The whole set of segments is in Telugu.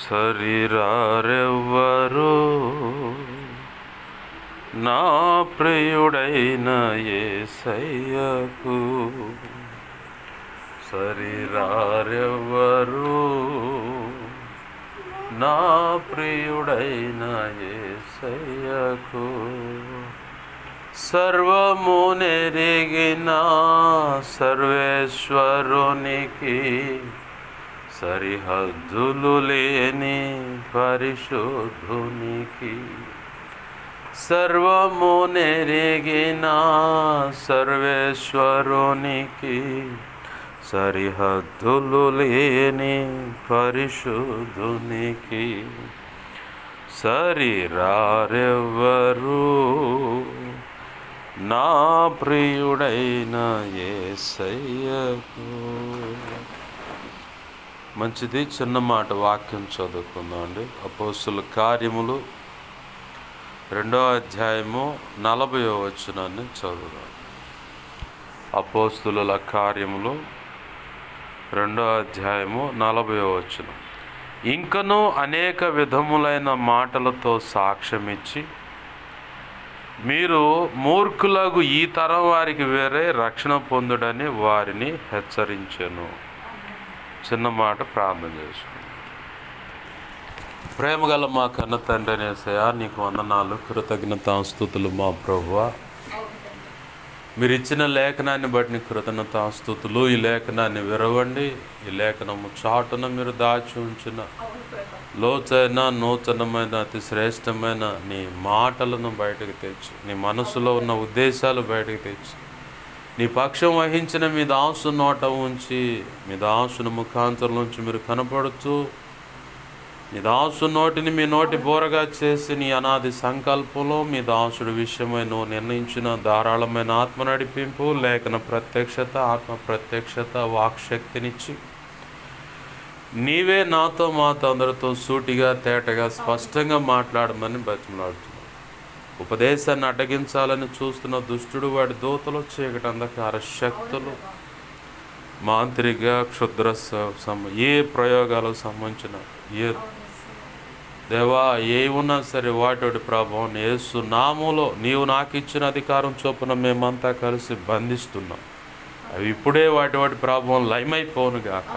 శరీరారెవ్వరు నా ప్రియుడైన యేసయ్యకు శరీరారెవ్వరు నా ప్రియుడైన యేసయ్యకు సర్వము నెరిగిన సర్వేశ్వరునికి సరిహద్దులు లేని పరిశుద్ధునికి సర్వము నెరిగిన సర్వేశ్వరునికి సరిహద్దులు లేని పరిశుద్ధునికి శరీరారెవ్వరు నా ప్రియుడైన యేసయ్యకు. మంచిది, చిన్న మాట వాక్యం చదువుకుందాం అండి. అపోస్తుల కార్యములు 2వ అధ్యాయము 40వ వచనాన్ని చదువుదాం. అపోస్తుల కార్యములు 2వ అధ్యాయము 40వ వచనం. ఇంకనూ అనేక విధములైన మాటలతో సాక్ష్యమిచ్చి మీరు మూర్ఖులకు ఈ తరం వారికి వేరే రక్షణ పొందుడని వారిని హెచ్చరించెను. చిన్న మాట ప్రార్థన చేసుకుందాం. ప్రేమగల మా కన్న తండ్రి యేసయ్యా, నీకు వందనాలు, కృతజ్ఞతాస్తుతులు మా ప్రభువా. మీరు ఇచ్చిన లేఖనాన్ని బట్టి నీ కృతజ్ఞతాస్తుతులు. ఈ లేఖనాన్ని విరవండి, ఈ లేఖనము చాటున మీరు దాచి ఉంచిన లోతైన నూతనమైన అతి శ్రేష్టమైన నీ మాటలను బయటకు తెచ్చి, నీ మనసులో ఉన్న ఉద్దేశాలు బయటకు తెచ్చి, నీ పక్షం వహించిన మీ దాసు నోట ఉంచి, మీ దాసుని ముఖాంతరం నుంచి మీరు కనపడుతూ, నీ దాసు నోటిని మీ నోటి బోరగా చేసి, నీ అనాది సంకల్పంలో మీ దాసుడి విషయమై నువ్వు నిర్ణయించిన ధారాళమైన ఆత్మ నడిపింపు, లేఖన ప్రత్యక్షత, ఆత్మ ప్రత్యక్షత, వాక్శక్తినిచ్చి నీవే నాతో మాతో అందరితో సూటిగా తేటగా స్పష్టంగా మాట్లాడమని బతిమలాడుతున్నావు. ఉపదేశాన్ని అడ్డగించాలని చూస్తున్న దుష్టుడు, వాడి దూతలు, చీకటి అంధకార శక్తులు, మాంత్రిక క్షుద్ర ఏ ప్రయోగాలకు సంబంధించిన ఏ దేవా ఏ ఉన్నా సరే వాటి ప్రభావం యేసు నామములో నీవు నాకు ఇచ్చిన అధికారం చొప్పున మేమంతా కలిసి బంధిస్తున్నాం. అవి ఇప్పుడే వాటి ప్రభావం లయమైపోను గాక.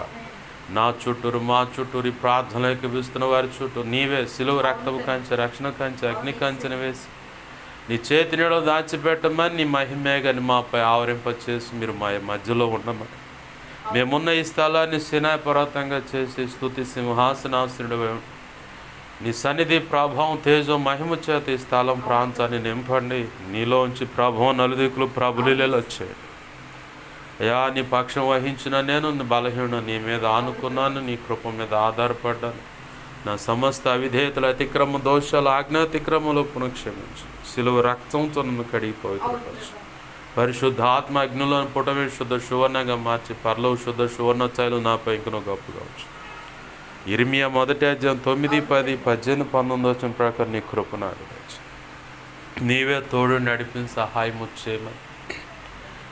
నా చుట్టూరు మా చుట్టూరు ఈ ప్రార్థనలోకి పిలుస్తున్న వారి చుట్టూ నీవే సిలువ రక్తపు కంచె, రక్షణ కంచె, అగ్ని కంచెను వేసి నీ చేతి నీడలో దాచిపెట్టమని, నీ మహిమేగాని మాపై ఆవరింపచేసి మీరు మా మధ్యలో ఉండమని, మేమున్న ఈ స్థలాన్ని సినాయి పర్వతంగా చేసి స్తుతి సింహాసనాసనుడు నీ సన్నిధి ప్రభావం తేజం మహిమ చేత ఈ స్థలం ప్రాంతాన్ని నింపండి. నీలోంచి ప్రభావం నలుదిక్కులు ప్రభులీలలో వచ్చాయి. అయ్యా, నీ పక్షం వహించిన నేను బలహీన నీ మీద ఆనుకున్నాను, నీ కృప మీద ఆధారపడ్డాను. నా సమస్త అవిధేయతలు, అతిక్రమ దోషాలు, ఆజ్ఞాతిక్రమలు పునఃక్షమించు. సిలువ రక్తంతో నన్ను కడిగిపోయి పరిశుద్ధ ఆత్మ అగ్నిలోని పుటమి శుద్ధ సువర్ణంగా మార్చి పర్లవ శుద్ధ సువర్ణ ఛాయలు నాపై ఇంకనూ గొప్పగా వచ్చు. ఇర్మియా 1వ అధ్యాయం 9, 10, 18, 19 వచ్చిన ప్రకారం నీ కృపను అడగచ్చు. నీవే తోడు నడిపిన సహాయం చేయమని,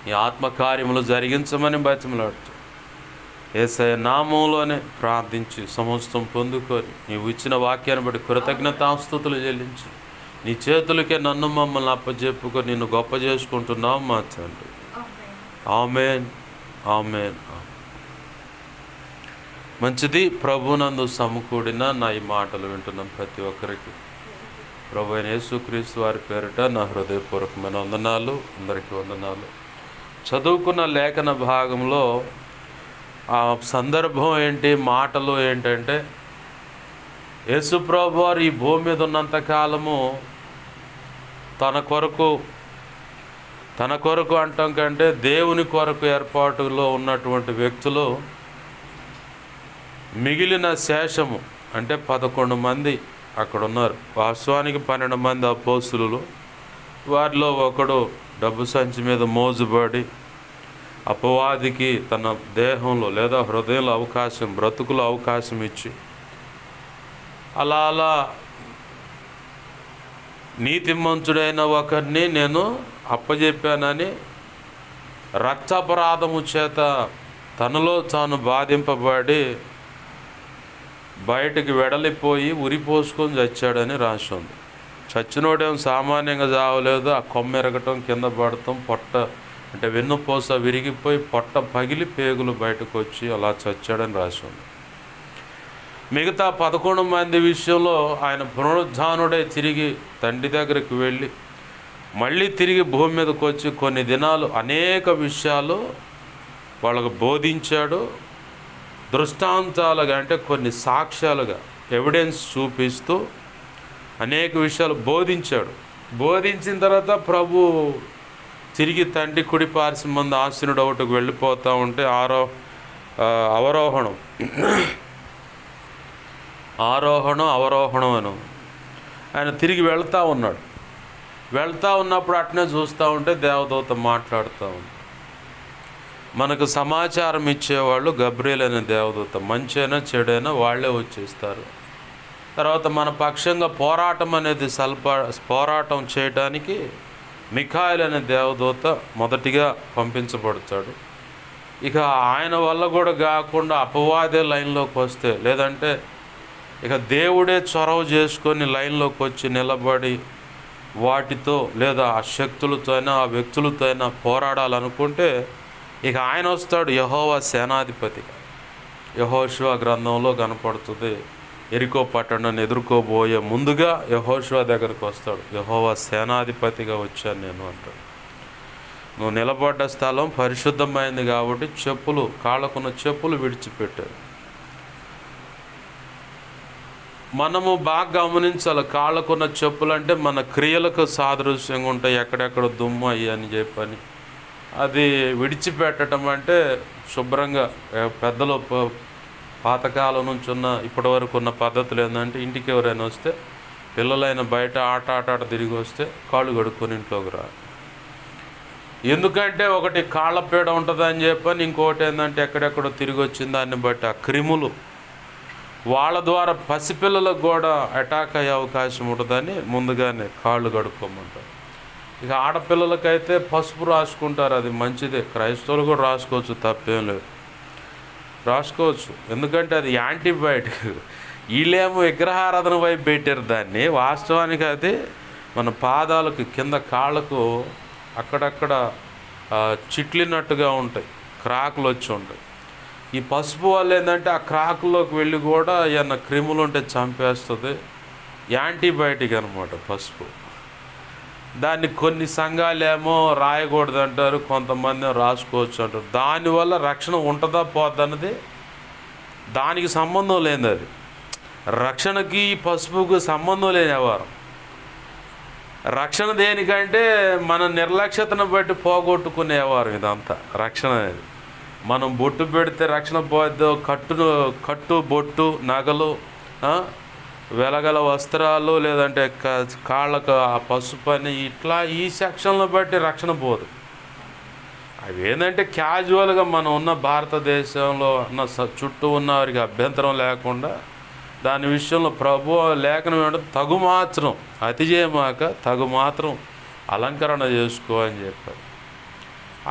నీ ఆత్మకార్యములు జరిగించమని బతిమలాడుతూ యేసయ్య నామంలోనే ప్రార్థించి సమస్తం పొందుకొని నీవు ఇచ్చిన వాక్యాన్ని బట్టి కృతజ్ఞతాస్తుతులు చెల్లించి నీ చేతులకే నన్ను మమ్మల్ని అప్పచెప్పుకొని నిన్ను గొప్ప చేసుకుంటున్నావు మా తండ్రి. ఆమేన్, ఆమేన్. మంచిది. ప్రభునందు సమకూడిన నా ఈ మాటలు వింటున్న ప్రతి ఒక్కరికి ప్రభు అయిన యేసుక్రీస్తు వారి పేరిట నా హృదయపూర్వకమైన వందనాలు. అందరికీ వందనాలు. చదువుకున్న లేఖన భాగంలో ఆ సందర్భం ఏంటి, మాటలు ఏంటంటే, యేసు ప్రభు వారు ఈ భూమి మీద ఉన్నంతకాలము తన కొరకు అంటాం కంటే దేవుని కొరకు ఏర్పాటులో ఉన్నటువంటి వ్యక్తులు మిగిలిన శేషము అంటే 11 మంది అక్కడ ఉన్నారు. వాస్తవానికి 12 మంది అపోస్తులు. వారిలో ఒకడు డబ్బు సంచి మీద మోజుబడి అపవాదికి తన దేహంలో లేదా హృదయంలో అవకాశం, బ్రతుకులో అవకాశం ఇచ్చి అలా నీతిమంతుడైన ఒకరిని నేను అప్పజెప్పానని రక్తాపరాధము చేత తనలో తాను బాధింపబడి బయటికి వెడలిపోయి ఉరిపోసుకొని చచ్చాడని రాసి ఉంది. చచ్చినోడేం సామాన్యంగా చావలేదు. ఆ కొమ్మ ఎరగటం, కింద పడటం, పొట్ట అంటే వెన్నుపూస విరిగిపోయి పొట్ట పగిలి పేగులు బయటకు వచ్చి అలా చచ్చాడని రాసి ఉంది. మిగతా 11 మంది విషయంలో ఆయన పునరుద్ధానుడై తిరిగి తండ్రి దగ్గరికి వెళ్ళి మళ్ళీ తిరిగి భూమి మీదకి వచ్చి కొన్ని దినాలు అనేక విషయాలు వాళ్ళకు బోధించాడు. దృష్టాంతాలుగా అంటే కొన్ని సాక్ష్యాలుగా ఎవిడెన్స్ చూపిస్తూ అనేక విషయాలు బోధించాడు. బోధించిన తర్వాత ప్రభు తిరిగి తండ్రి కుడి పార్శ్వం మంది ఆసీనుడు ఒకటికి వెళ్ళిపోతూ ఉంటే అవరోహణం అను ఆయన తిరిగి వెళ్తూ ఉన్నాడు. వెళ్తూ ఉన్నప్పుడు అట్నే చూస్తూ ఉంటే దేవదూత మాట్లాడుతూ ఉంది. మనకు సమాచారం ఇచ్చేవాళ్ళు గబ్రియల్ అనే దేవదూత, మంచైనా చెడైనా వాళ్ళే వచ్చేస్తారు. తర్వాత మన పక్షంగా పోరాటం చేయడానికి మిఖాయిల్ అనే దేవదూత మొదటిగా పంపించబడతాడు. ఇక ఆయన వల్ల కూడా కాకుండా అపవాదే లైన్లోకి వస్తే, లేదంటే ఇక దేవుడే చొరవ చేసుకొని లైన్లోకి వచ్చి నిలబడి వాటితో లేదా ఆ శక్తులతో అయినా ఆ వ్యక్తులతో అయినా పోరాడాలనుకుంటే ఇక ఆయన వస్తాడు యెహోవా సేనాధిపతిగా. యెహోషువ గ్రంథంలో కనపడుతుంది. ఎరికో పట్టణాన్ని ఎదుర్కోబోయే ముందుగా యెహోషువ దగ్గరికి వస్తాడు. యెహోవా సేనాధిపతిగా వచ్చాను నేను అంటాడు. నువ్వు నిలబడ్డ స్థలం పరిశుద్ధమైంది కాబట్టి కాళ్ళకున్న చెప్పులు విడిచిపెట్టాడు. మనము బాగా గమనించాలి. కాళ్ళకున్న చెప్పులు అంటే మన క్రియలకు సాదృశ్యంగా ఉంటాయి. ఎక్కడెక్కడ దుమ్ము అయ్యి అని చెప్పని అది విడిచిపెట్టడం అంటే శుభ్రంగా పెద్దలు పాతకాలం నుంచి ఇప్పటి వరకు ఉన్న పద్ధతులు ఏంటంటే ఇంటికి ఎవరైనా వస్తే పిల్లలైన బయట ఆట తిరిగి వస్తే కాళ్ళు కడుక్కొని ఇంట్లోకి రా. ఎందుకంటే ఒకటి కాళ్ళ పీడ ఉంటుందని చెప్పని, ఇంకోటి ఏంటంటే ఎక్కడెక్కడో తిరిగి వచ్చిన దాన్ని బట్టి ఆ క్రిములు వాళ్ళ ద్వారా పసిపిల్లలకు కూడా అటాక్ అయ్యే అవకాశం ఉంటుందని ముందుగానే కాళ్ళు కడుక్కోమంటారు. ఇక ఆడపిల్లలకైతే పసుపు రాసుకుంటారు, అది మంచిదే. క్రైస్తవులు కూడా రాసుకోవచ్చు, తప్పేం లేదు, రాసుకోవచ్చు. ఎందుకంటే అది యాంటీబయాటిక్. వీళ్ళేమో విగ్రహారాధన వైపు పెట్టారు దాన్ని. వాస్తవానికి అది మన పాదాలకు కింద కాళ్ళకు అక్కడక్కడ చిట్లినట్టుగా ఉంటాయి, క్రాకులు వచ్చి ఉంటాయి. ఈ పసుపు వల్ల ఏంటంటే ఆ క్రాకుల్లోకి వెళ్ళి కూడా ఏమన్నా క్రిములు ఉంటే చంపేస్తుంది. యాంటీబయాటిక్ అనమాట పసుపు. దాన్ని కొన్ని సంఘాలేమో రాయకూడదు అంటారు, కొంతమంది రాసుకోవచ్చు అంటారు. దానివల్ల రక్షణ ఉంటుందా పోద్దన్నది దానికి సంబంధం లేనిది. అది రక్షణకి పసుపుకు సంబంధం లేని వ్యవహారం. రక్షణ దేనికంటే మన నిర్లక్ష్యతను బట్టి పోగొట్టుకునే వ్యవహారం ఇదంతా రక్షణ అనేది. మనం బొట్టు పెడితే రక్షణ పోద్దు, కట్టు బొట్టు నగలు వెలగల వస్త్రాలు లేదంటే కాళ్ళకు ఆ పసుపు అని ఇట్లా ఈ సెక్షన్లో బట్టి రక్షణ పోదు. అవి ఏంటంటే క్యాజువల్గా మనం ఉన్న భారతదేశంలో ఉన్న చుట్టూ ఉన్న వారికి అభ్యంతరం లేకుండా దాని విషయంలో ప్రభు లేఖనం ఏమంటే తగుమాత్రం అతి చేయమాక తగుమాత్రం అలంకరణ చేసుకో అని చెప్పారు.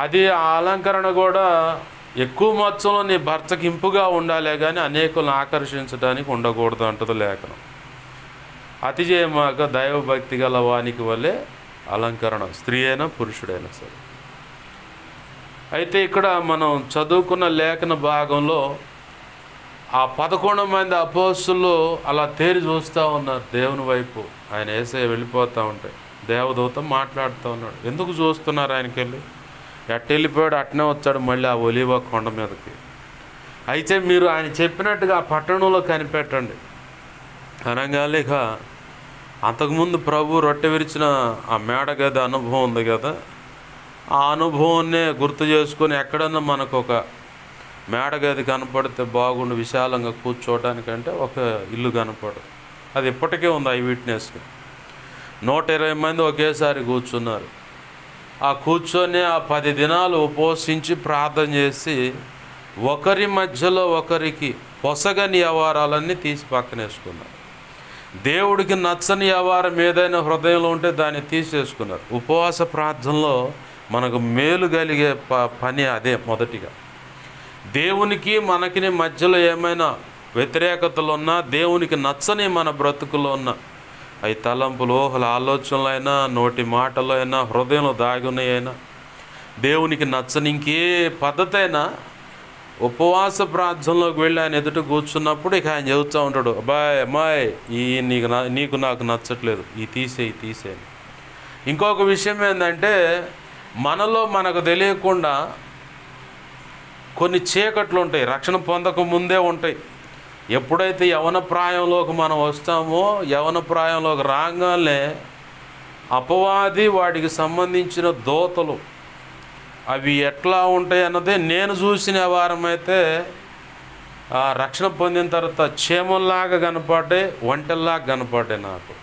అది ఆ అలంకరణ కూడా ఎక్కువ మొత్తంలో నీ భర్తకి ఇంపుగా ఉండాలే కానీ అనేకులను ఆకర్షించడానికి ఉండకూడదు అంటుంది లేఖనం. అతి చేయమాక దైవభక్తి గల వానికి వల్లే అలంకరణ, స్త్రీ అయినా పురుషుడైనా సరే. అయితే ఇక్కడ మనం చదువుకున్న లేఖన భాగంలో ఆ 11 మంది అపోస్తులు అలా తేరి చూస్తూ ఉన్నారు దేవుని వైపు. ఆయన యేసయ్య వెళ్ళిపోతూ ఉంటాయి, దేవదూత మాట్లాడుతూ ఉన్నాడు. ఎందుకు చూస్తున్నారు ఆయనకి వెళ్ళి? ఎట్ట వెళ్ళిపోయాడు అట్టనే వచ్చాడు మళ్ళీ ఆ ఒలీవ కొండ మీదకి. అయితే మీరు ఆయన చెప్పినట్టుగా ఆ పట్టణంలో కనిపెట్టండి అనగానే ఇక అంతకుముందు ప్రభు రొట్టె విరిచిన ఆ మేడగది అనుభవం ఉంది కదా, ఆ అనుభవాన్నే గుర్తు చేసుకొని ఎక్కడన్నా మనకు ఒక మేడగది కనపడితే బాగుండు విశాలంగా కూర్చోవడానికంటే ఒక ఇల్లు కనపడదు. అది ఇప్పటికే ఉంది ఐ విట్నెస్గా. 120 మంది ఒకేసారి కూర్చున్నారు. ఆ కూర్చొని ఆ 10 దినాలు ఉపవసించి ప్రార్థన చేసి ఒకరి మధ్యలో ఒకరికి పొసగని వ్యవహారాలన్నీ తీసి పక్కనేసుకున్నారు. దేవుడికి నచ్చని వ్యవహారం ఏదైనా హృదయంలో ఉంటే దాన్ని తీసేసుకున్నారు. ఉపవాస ప్రార్థనలో మనకు మేలు కలిగే పని అదే. మొదటిగా దేవునికి మనకి మధ్యలో ఏమైనా వ్యతిరేకతలు ఉన్నా, దేవునికి నచ్చని మన బ్రతుకులో ఉన్న అవి తలంపులు, ఊహలు, ఆలోచనలైనా, నోటి మాటలు అయినా, హృదయంలో దాగున్నాయైనా, దేవునికి నచ్చని ఇంకే పద్ధతి అయినా ఉపవాస ప్రార్థనలోకి వెళ్ళి ఆయన ఎదుట కూర్చున్నప్పుడు ఇక ఆయన చెబుతూ ఉంటాడు, అబ్బాయి అమ్మాయి ఈ నీకు నాకు నచ్చట్లేదు, ఈ తీసేయి. ఇంకొక విషయం ఏంటంటే, మనలో మనకు తెలియకుండా కొన్ని చీకట్లు ఉంటాయి, రక్షణ పొందక ముందే ఉంటాయి. ఎప్పుడైతే యవన ప్రాయంలోకి మనం వస్తామో, యవన ప్రాయంలోకి రాగానే అపవాది, వాటికి సంబంధించిన దోతలు అవి ఎట్లా ఉంటాయి అన్నదే నేను చూసిన వారమైతే రక్షణ పొందిన తర్వాత క్షేమంలాగా కనపడ్డాయి, ఒంటెల్లాగా కనపడ్డాయి. నాకు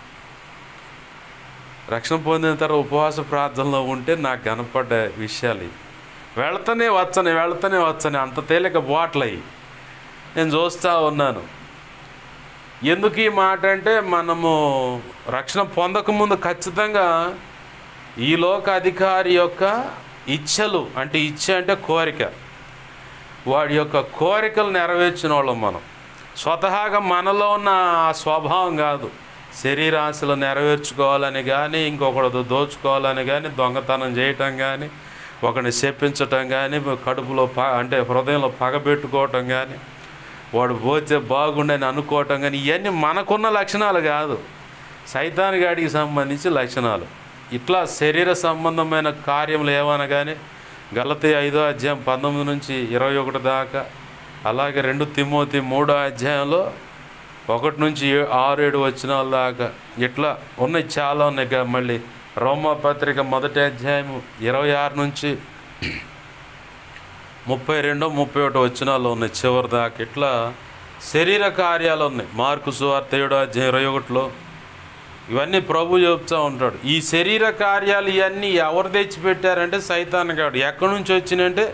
రక్షణ పొందిన తర్వాత ఉపవాస ప్రార్థనలో ఉంటే నాకు కనపడ్డ విషయాలు ఇవి. వెళ్తూనే వచ్చని అంత తేలిక బాటలయ్యి నేను చూస్తూ ఉన్నాను. ఎందుకు ఈ మాట అంటే, మనము రక్షణ పొందకముందు ఖచ్చితంగా ఈ లోక అధికారి యొక్క ఇచ్ఛలు, అంటే ఇచ్ఛ అంటే కోరిక, వాడి యొక్క కోరికలు నెరవేర్చిన వాళ్ళం మనం. స్వతహాగా మనలో ఉన్న ఆ స్వభావం కాదు, శరీరాశలు నెరవేర్చుకోవాలని కానీ, ఇంకొకడు దోచుకోవాలని కానీ, దొంగతనం చేయటం కానీ, ఒకరిని శపించటం కానీ, కడుపులో అంటే హృదయంలో పగబెట్టుకోవటం కానీ, వాడు పోతే బాగుండని అనుకోవటం కానీ, ఇవన్నీ మనకున్న లక్షణాలు కాదు, సైతాను గాడికి సంబంధించి లక్షణాలు. ఇట్లా శరీర సంబంధమైన కార్యములు ఏమైనా కానీ గలతీ 5వ అధ్యాయం 19 నుంచి 21 దాకా, అలాగే 2 తిమోతి 3వ అధ్యాయంలో 1 నుంచి 6-7 వచనాల దాకా ఇట్లా ఉన్నాయి, చాలా ఉన్నాయి. మళ్ళీ రోమాపత్రిక 1వ అధ్యాయం 26 నుంచి 32-31 వచనాలు ఉన్నాయి చివరి దాకా. ఇట్లా శరీర కార్యాలు ఉన్నాయి. మార్కు సువార్త 7వ అధ్యాయం 21లో ఇవన్నీ ప్రభు చెప్తూ ఉంటాడు. ఈ శరీర కార్యాలు ఇవన్నీ ఎవరు తెచ్చిపెట్టారంటే సైతాను గాడు. ఎక్కడి నుంచి వచ్చినంటే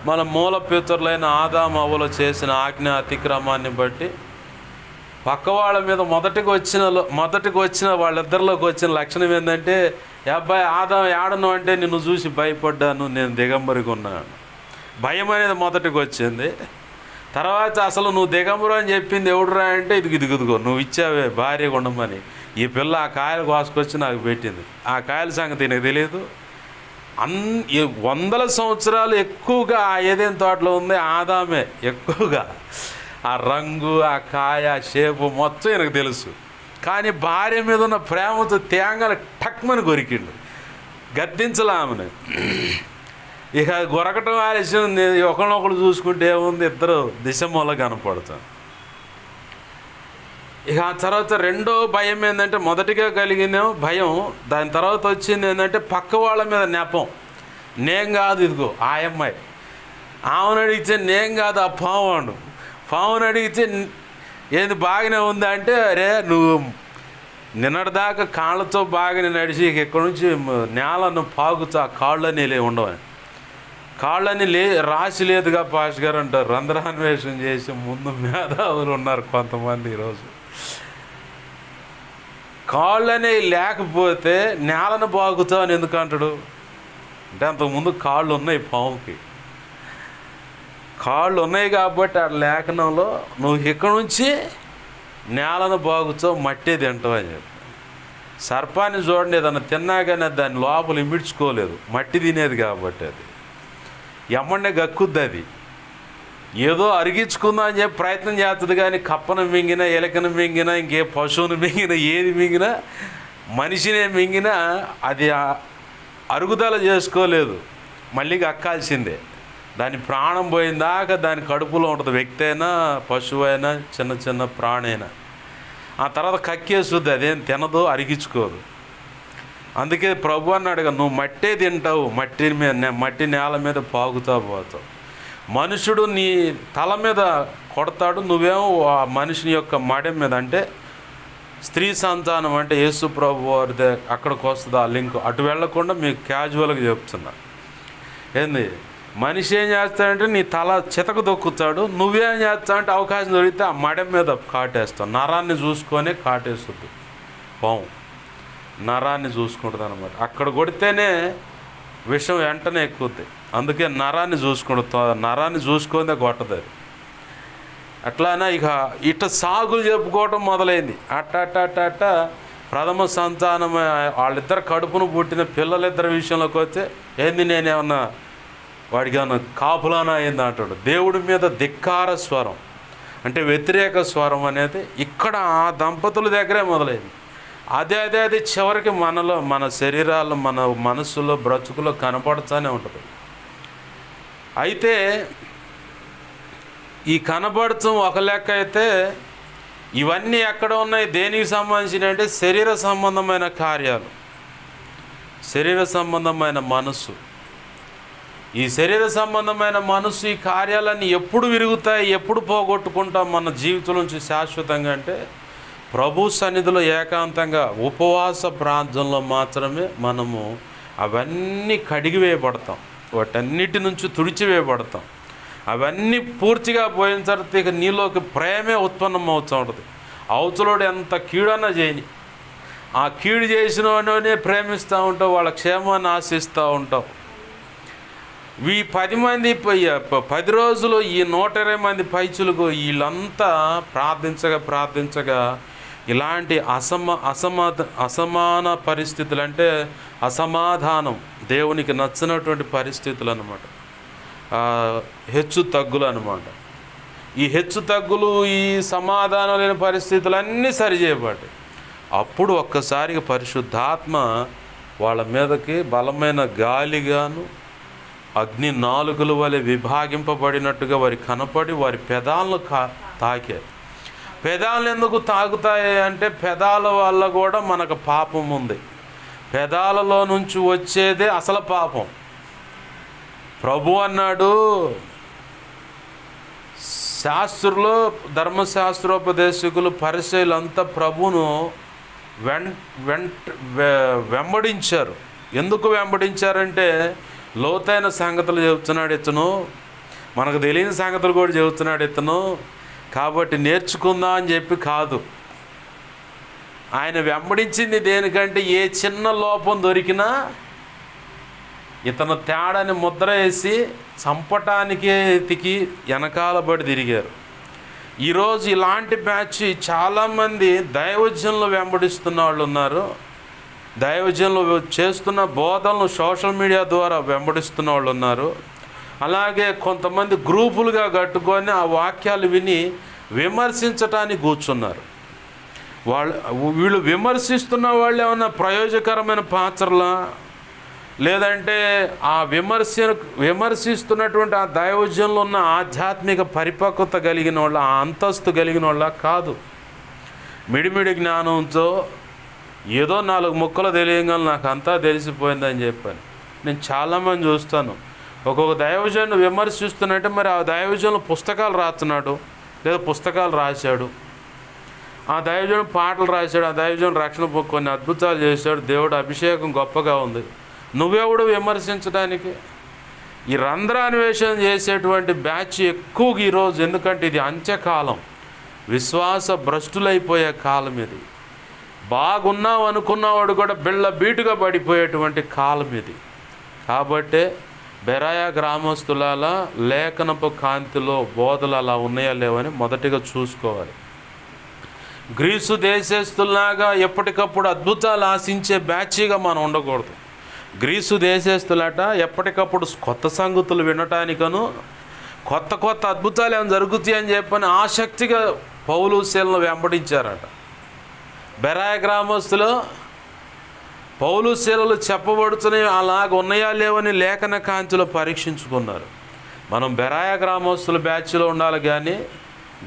మన మూల పితరులైన ఆదాము అవ్వలు చేసిన ఆజ్ఞ అతిక్రమాన్ని బట్టి పక్క వాళ్ళ మీద మొదటికి వచ్చిన వాళ్ళిద్దరిలోకి వచ్చిన లక్షణం ఏంటంటే, అబ్బాయి ఆదాము ఏడను అంటే నిన్ను చూసి భయపడ్డాను, నేను దిగంబరిగా ఉన్నాను. భయం అనేది మొదటికి వచ్చింది. తర్వాత అసలు నువ్వు దిగంబరు అని చెప్పింది ఎవడురా అంటే, ఇదిగో నువ్వు ఇచ్చావే భార్యగా ఉండమని, ఈ పిల్ల ఆ కాయలు కోసుకొచ్చి నాకు పెట్టింది. ఆ కాయల సంగతి నాకు తెలియదు. 100 సంవత్సరాలు ఎక్కువగా ఆ ఏదైనా తోటలో ఉంది ఆదామే ఎక్కువగా. ఆ రంగు, ఆ కాయ, ఆ షేపు మొత్తం నాకు తెలుసు. కానీ భార్య మీద ఉన్న ప్రేమతో తేంగలు టక్మని కొరికిండు, గద్దించలామని. ఇక గొరకటం ఆలస్యం, ఒకరినొకరు చూసుకుంటే ఏముంది, ఇద్దరు దిశమూల కనపడతాం. ఇక ఆ తర్వాత రెండో భయం ఏంటంటే, మొదటిగా కలిగిందేమో భయం, దాని తర్వాత వచ్చింది ఏంటంటే పక్క వాళ్ళ మీద నెపం. నేను కాదు, ఇదిగో ఆ అమ్మాయి, ఆమెను అడిగితే నేను కాదు ఆ పావును అడిగితే ఏంది బాగానే ఉందా అంటే, అరే నువ్వు నిన్నటిదాకా కాళ్ళతో బాగానే నడిచి ఇక్కడి నుంచి నేలను పాకుతూ ఆ కాళ్ళని ఉండవని, కాళ్ళని రాసి లేదుగా పాష్ గారు అంటారు. రంధ్రాన్వేషణ చేసి ముందు మేధావులు ఉన్నారు కొంతమంది ఈరోజు. కాళ్ళనే లేకపోతే నేలను బాగుతావు అని ఎందుకు అంటాడు అంటే, అంతకుముందు కాళ్ళు ఉన్నాయి పావుకి, కాళ్ళు ఉన్నాయి కాబట్టి ఆ లేఖనంలో నువ్వు ఇక్కడి నుంచి నేలను బాగుతావు, మట్టే తింటావు అని చెప్పి. సర్పాన్ని చూడండి, ఏదన్నా తిన్నాగానే దాన్ని లోపల ఇమిడ్చుకోలేదు, మట్టి తినేది కాబట్టి అది ఎమ్మడే గక్కుద్ది. అది ఏదో అరిగించుకుందాం అని చెప్పి ప్రయత్నం చేస్తుంది, కానీ కప్పను మింగినా, ఎలకను మింగినా, ఇంకే పశువును మింగినా, ఏది మింగినా, మనిషినే మింగినా అది అరుగుదల చేసుకోలేదు, మళ్ళీ అక్కాల్సిందే. దాని ప్రాణం పోయిందాక దాని కడుపులో ఉంటుంది, వ్యక్తి అయినా పశువు అయినా చిన్న ప్రాణైనా. ఆ తర్వాత కక్కేస్తుంది, అదేం తినదు, అరిగించుకోదు. అందుకే ప్రభు అన్నాడుగా, నువ్వు మట్టే తింటావు, మట్టి నేల మీద పాకుతావు పోతావు. మనుషుడు నీ తల మీద కొడతాడు, నువ్వేమో ఆ మనిషిని యొక్క మడెం మీద, అంటే స్త్రీ సంతానం అంటే యేసు ప్రభు వారిదే అక్కడికి వస్తుంది ఆ లింక్. అటు వెళ్లకుండా మీకు క్యాజువల్గా చెప్తున్నా. ఏంది, మనిషి ఏం చేస్తాడంటే నీ తల చితక దొక్కుతాడు, నువ్వేం చేస్తావు అంటే అవకాశం దొరికితే ఆ మడెం మీద కాటేస్తావు. నరాన్ని చూసుకొని కాటేస్తుంది పాము, నరాన్ని చూసుకుంటుంది అనమాట. అక్కడ కొడితేనే విషం వెంటనే ఎక్కుద్ది, అందుకే నరాన్ని చూసుకుంటుంది, నరాన్ని చూసుకుందే కొట్టదు. అట్లానే ఇక ఇట్ట సాగులు చెప్పుకోవటం మొదలైంది. అట్ట ప్రథమ సంతానం వాళ్ళిద్దరు కడుపును పుట్టిన పిల్లలిద్దరి విషయంలోకి వస్తే ఏంది నేనేమన్నా వాడికి ఏమన్నా కాపులానా అయింది అంటాడు. దేవుడి మీద ధిక్కార స్వరం అంటే వ్యతిరేక స్వరం అనేది ఇక్కడ ఆ దంపతుల దగ్గరే మొదలైంది. అదే చివరికి మనలో, మన శరీరాల్లో, మన మనస్సులో, బ్రతుకులో కనపడుతూనే ఉంటుంది. అయితే ఈ కనబడటం ఒక లెక్క అయితే, ఇవన్నీ ఎక్కడ ఉన్నాయి, దేనికి సంబంధించిన అంటే శరీర సంబంధమైన కార్యాలు, శరీర సంబంధమైన మనస్సు. ఈ శరీర సంబంధమైన మనస్సు, ఈ కార్యాలన్నీ ఎప్పుడు విరుగుతాయి, ఎప్పుడు పోగొట్టుకుంటాం మన జీవితం నుంచి శాశ్వతంగా అంటే ప్రభు సన్నిధిలో ఏకాంతంగా ఉపవాస ప్రార్థనలో మాత్రమే మనము అవన్నీ కడిగివేయబడతాం, వాటన్నిటి నుంచి తుడిచివేయబడతాం. అవన్నీ పూర్తిగా పోయిన తర్వాత ఇక నీలోకి ప్రేమే ఉత్పన్నం అవుతూ ఉంటుంది. అవతలోడు ఎంత కీడన్నా చేయని, ఆ కీడు చేసిన వాడినే ప్రేమిస్తూ ఉంటావు, వాళ్ళ క్షేమాన్ని ఆశిస్తూ ఉంటావు. ఈ 10 మంది 10 రోజులు ఈ 120 మంది పైచులకు వీళ్ళంతా ప్రార్థించగా ఇలాంటి అసమాన పరిస్థితులు అంటే అసమాధానం, దేవునికి నచ్చినటువంటి పరిస్థితులు అన్నమాట, హెచ్చు తగ్గులు అన్నమాట. ఈ హెచ్చు తగ్గులు, ఈ సమాధానం లేని పరిస్థితులన్నీ సరిచేయబడ్డాయి. అప్పుడు ఒక్కసారిగా పరిశుద్ధాత్మ వాళ్ళ మీదకి బలమైన గాలిగాను అగ్ని నాలుకల వలె విభాగింపబడినట్టుగా వారి కనపడి వారి పెదాలను తాకాయి. పెదాలు ఎందుకు తాగుతాయి అంటే పెదాల వల్ల కూడా మనకు పాపం ఉంది. పెదాలలో నుంచి వచ్చేదే అసలు పాపం. ప్రభు అన్నాడు, శాస్త్రులు, ధర్మశాస్త్రోపదేశకులు, పరిసయ్యులంతా ప్రభును వెంబడించారు. ఎందుకు వెంబడించారంటే లోతైన సంగతులు చెబుతున్నాడు ఇతను, మనకు తెలియని సంగతులు కూడా చెబుతున్నాడు ఇతను, కాబట్టి నేర్చుకుందాం అని చెప్పి కాదు. ఆయన వెంబడించింది దేనికంటే ఏ చిన్న లోపం దొరికినా ఇతను తేడాని ముద్ర వేసి చంపటానికి ఎతికి వెనకాలబడి తిరిగారు. ఈరోజు ఇలాంటి బ్యాచ్ చాలామంది దైవజనులు వెంబడిస్తున్న వాళ్ళు ఉన్నారు. దైవజనులు చేస్తున్న బోధనలు సోషల్ మీడియా ద్వారా వెంబడిస్తున్న వాళ్ళు ఉన్నారు. అలాగే కొంతమంది గ్రూపులుగా కట్టుకొని ఆ వాక్యాలు విని విమర్శించటానికి కూర్చున్నారు. వీళ్ళు విమర్శిస్తున్న వాళ్ళు ఏమన్నా ప్రయోజకరమైన పాత్రలా, లేదంటే ఆ విమర్శిస్తున్నటువంటి ఆ దైవజనులు ఉన్న ఆధ్యాత్మిక పరిపక్వత కలిగిన వాళ్ళ, ఆ అంతస్తు కలిగిన వాళ్ళ కాదు. మిడిమిడి జ్ఞానంతో ఏదో 4 ముక్కలు తెలియగానే నాకు అంతా తెలిసిపోయిందని చెప్పాను. నేను చాలామంది చూస్తాను, ఒక్కొక్క దైవజనుడు విమర్శిస్తున్నట్టే మరి ఆ దైవజనులు పుస్తకాలు రాస్తున్నాడు, లేదా పుస్తకాలు రాశాడు, ఆ దైవజనుడు పాటలు రాశాడు, ఆ దైవజనుడు రక్షణ కొన్ని అద్భుతాలు చేశాడు, దేవుడు అభిషేకం గొప్పగా ఉంది, నువ్వెవడు విమర్శించడానికి? ఈ రంధ్రాన్వేషణ చేసేటువంటి బ్యాచ్ ఎక్కువగా ఈరోజు, ఎందుకంటే ఇది అంత్యకాలం, విశ్వాస భ్రష్టులైపోయే కాలం ఇది. బాగున్నాం అనుకున్నవాడు కూడా బిళ్ళ బీటుగా పడిపోయేటువంటి కాలం ఇది. కాబట్టే బెరాయా గ్రామస్తుల లేఖనపు కాంతిలో బోధలు అలా ఉన్నాయా లేవని మొదటిగా చూసుకోవాలి. గ్రీసు దేశస్తులాగా ఎప్పటికప్పుడు అద్భుతాలు ఆశించే బ్యాచీగా మనం ఉండకూడదు. గ్రీసు దేశస్తులట ఎప్పటికప్పుడు కొత్త సంగతులు వినటానికను కొత్త అద్భుతాలు ఏమైనా జరుగుతాయి అని చెప్పని ఆసక్తిగా పౌలు శీలను వెంబడించారట. బెరాయ గ్రామస్తులు పౌలు శీలలు చెప్పబడుతున్నాయి అలాగ ఉన్నాయా లేవని లేఖన కాంతిలో పరీక్షించుకున్నారు. మనం బెరాయ గ్రామస్తుల బ్యాచ్లో ఉండాలి, కానీ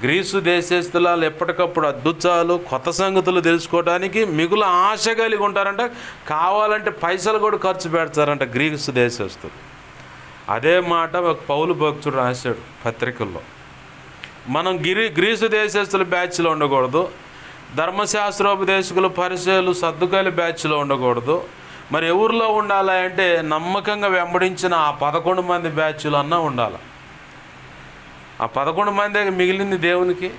గ్రీసు దేశస్తులు ఎప్పటికప్పుడు అద్భుతాలు కొత్త సంగతులు తెలుసుకోవడానికి మిగులు ఆశ కలిగి ఉంటారంట. కావాలంటే పైసలు కూడా ఖర్చు పెడతారంట గ్రీసు దేశస్తులు. అదే మాట ఒక పౌలు భక్తుడు రాశాడు పత్రికల్లో. మనం గ్రీసు దేశస్తుల బ్యాచ్లో ఉండకూడదు, ధర్మశాస్త్రోపదేశకులు, పరిసయ్యులు, సద్దుకాయల బ్యాచ్లో ఉండకూడదు. మరి ఎవరిలో ఉండాలి అంటే నమ్మకంగా వెంబడించిన ఆ 11 మంది బ్యాచ్లో అన్నా ఉండాలి. ఆ 11 మంది మిగిలింది దేవునికి.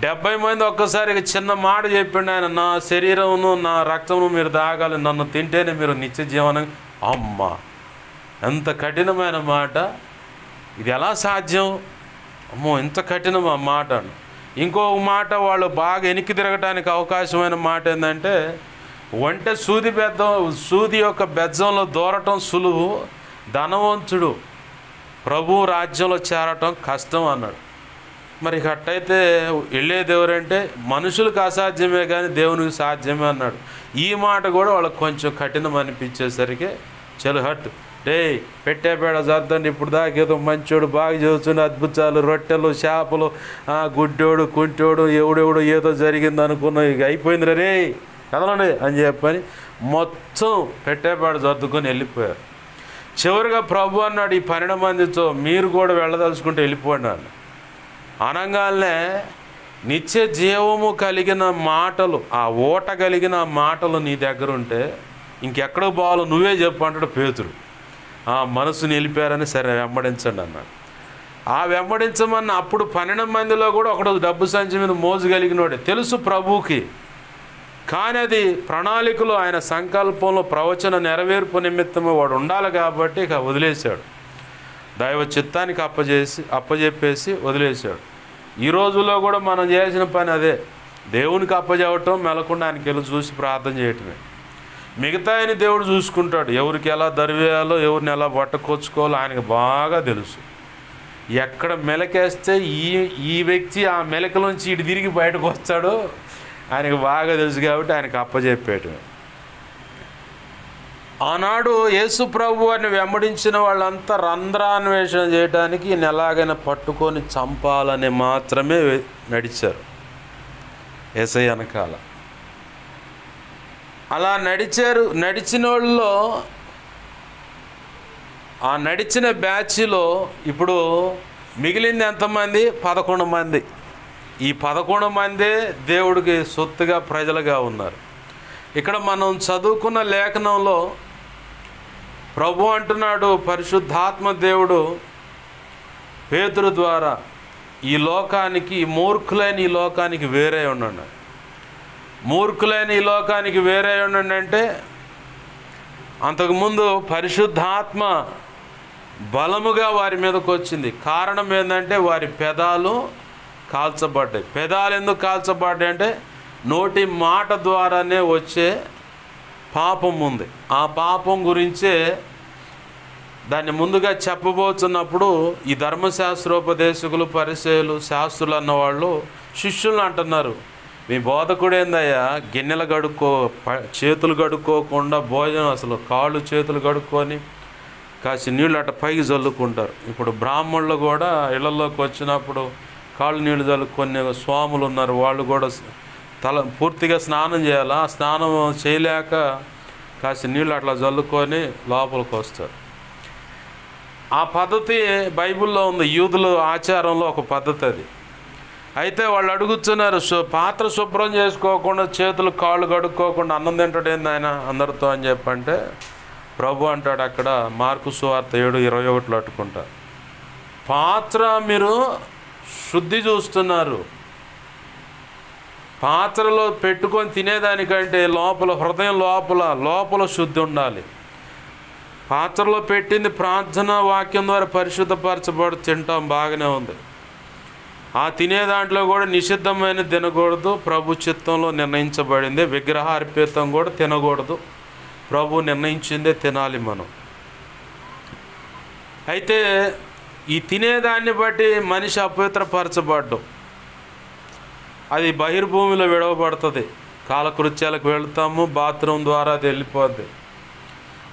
70 మంది ఒక్కసారి చిన్న మాట చెప్పిండు ఆయన, నా శరీరమును నా రక్తమును మీరు తాగాలి, నన్ను తింటేనే మీరు నిత్య జీవనం. అమ్మ, ఎంత కఠినమైన మాట! ఇది ఎలా సాధ్యం? అమ్మో ఇంత కఠినం ఆ మాట. ఇంకొక మాట వాళ్ళు బాగా వెనక్కి తిరగటానికి అవకాశమైన మాట ఏంటంటే, ఒంటె సూది యొక్క బెజ్జంలో దూరటం సులువు, ధనవంతుడు ప్రభు రాజ్యంలో చేరటం కష్టం అన్నాడు. మరి అట్టయితే వెళ్ళేది ఎవరంటే మనుషులకు అసాధ్యమే కానీ దేవునికి సాధ్యమే అన్నాడు. ఈ మాట కూడా వాళ్ళకి కొంచెం కఠినం అనిపించేసరికి చలో హట్ డే పెట్టేపేడ చదువుతండి, ఇప్పుడు దాకా ఏదో మంచోడు బాగా చదువుతుండే, అద్భుతాలు, రొట్టెలు, చేపలు, గుడ్డోడు కుంటోడు ఎవడెవడు ఏదో జరిగింది అనుకున్నా, ఇక అయిపోయింది రే కదలండి అని చెప్పని మొత్తం పెట్టేపేడ చదువుకొని వెళ్ళిపోయారు. చివరిగా ప్రభు అన్నాడు, ఈ 12 మందితో మీరు కూడా వెళ్ళదలుచుకుంటే వెళ్ళిపోండి అన్న. అనగానే నిత్య జీవము కలిగిన మాటలు, ఆ ఓట కలిగిన మాటలు నీ దగ్గర ఉంటే ఇంకెక్కడ పోవాలో నువ్వే చెప్పు అంటాడు పేతురు. ఆ మనసు నిలిపారని సరే వెంబడించండి అన్నాడు. ఆ వెంబడించమన్న అప్పుడు 12 మందిలో కూడా ఒకడు డబ్బు సంచి మీద మోజు కలిగినోడే, తెలుసు ప్రభువుకి, కానీ అది ప్రణాళికలో ఆయన సంకల్పంలో ప్రవచన నెరవేర్పు నిమిత్తము వాడు ఉండాలి కాబట్టి ఇక వదిలేశాడు. దైవ చిత్తానికి అప్పజెప్పేసి వదిలేశాడు. ఈ రోజుల్లో కూడా మనం చేసిన పని అదే, దేవునికి అప్పచెప్పటం, మెలకుండా ఆయనకి వెళ్ళి చూసి ప్రార్థన చేయటమే. మిగతా ఆయన దేవుడు చూసుకుంటాడు. ఎవరికి ఎలా దరివేయాలో, ఎవరిని ఎలా పట్టుకొచ్చుకోవాలో ఆయనకు బాగా తెలుసు. ఎక్కడ మెలకేస్తే ఈ వ్యక్తి ఆ మెలకలోంచి ఇటు తిరిగి బయటకు వస్తాడో ఆయనకు బాగా తెలుసు కాబట్టి ఆయనకు అప్పచెప్పేయటమే. ఆనాడు యేసు ప్రభు అని వెంబడించిన వాళ్ళంతా రంధ్రాన్వేషణ చేయడానికి ఎలాగైనా పట్టుకొని చంపాలని మాత్రమే నడిచారు యేసయ్య వెనకాల. అలా నడిచిన వాళ్ళలో, ఆ నడిచిన బ్యాచ్లో ఇప్పుడు మిగిలింది ఎంతమంది? 11 మంది. ఈ 11 మందే దేవుడికి సొత్తుగా ప్రజలుగా ఉన్నారు. ఇక్కడ మనం చదువుకున్న లేఖనంలో ప్రభు అంటున్నాడు, పరిశుద్ధాత్మ దేవుడు పేతురు ద్వారా ఈ లోకానికి, మూర్ఖులైన ఈ లోకానికి వేరే ఉండండి. మూర్ఖులైన ఈ లోకానికి వేరే ఉండండి అంటే అంతకుముందు పరిశుద్ధాత్మ బలముగా వారి మీదకి వచ్చింది. కారణం ఏంటంటే వారి పెదాలు కాల్చబడ్డాయి. పెదాలు ఎందుకు కాల్చబడ్డాయి అంటే నోటి మాట ద్వారానే వచ్చే పాపం ఉంది. ఆ పాపం గురించే దాన్ని ముందుగా చెప్పబోతున్నప్పుడు ఈ ధర్మశాస్త్రోపదేశకులు, పరిసయ్యులు, శాస్త్రులు అన్నవాళ్ళు శిష్యులను అంటున్నారు, మీ బోధకుడు ఏందయ్యా గిన్నెలు చేతులు కడుక్కోకుండా భోజనం, అసలు కాళ్ళు చేతులు కడుక్కొని కాసి నీళ్ళు అట్ట పైకి చల్లుకుంటారు. ఇప్పుడు బ్రాహ్మణులు కూడా ఇళ్లలోకి వచ్చినప్పుడు కాళ్ళు నీళ్ళు చల్లుకొని స్వాములు ఉన్నారు, వాళ్ళు కూడా పూర్తిగా స్నానం చేయాలి. ఆ స్నానం చేయలేక కాసి నీళ్ళు అట్లా చల్లుకొని లోపలికి వస్తారు. ఆ పద్ధతి బైబిల్లో ఉంది, యూదుల ఆచారంలో ఒక పద్ధతి అది. అయితే వాళ్ళు అడుగుతున్నారు, పాత్ర శుభ్రం చేసుకోకుండా, చేతులు కాళ్ళు కడుక్కోకుండా అన్నం తింటాడు ఏంది ఆయన అందరితో అని చెప్పంటే ప్రభు అంటాడు అక్కడ మార్కు సువార్త 7:21 అట్టుకుంటా, పాత్ర మీరు శుద్ధి చూస్తున్నారు, పాత్రలో పెట్టుకొని తినేదానికంటే లోపల, హృదయం లోపల శుద్ధి ఉండాలి. పాత్రలో పెట్టింది ప్రార్థన వాక్యం ద్వారా పరిశుద్ధపరచబడి తింటాం, బాగానే ఉంది. ఆ తినే దాంట్లో కూడా నిషిద్ధమైన తినకూడదు, ప్రభు చిత్తంలో నిర్ణయించబడింది. విగ్రహార్పితం కూడా తినకూడదు, ప్రభు నిర్ణయించిందే తినాలి మనం. అయితే ఈ తినేదాన్ని బట్టి మనిషి అపవిత్రపరచబడ్డం, అది బహిర్భూమిలో విడవబడుతుంది. కాలకృత్యాలకు వెళ్తాము, బాత్రూమ్ ద్వారా అది వెళ్ళిపోద్ది.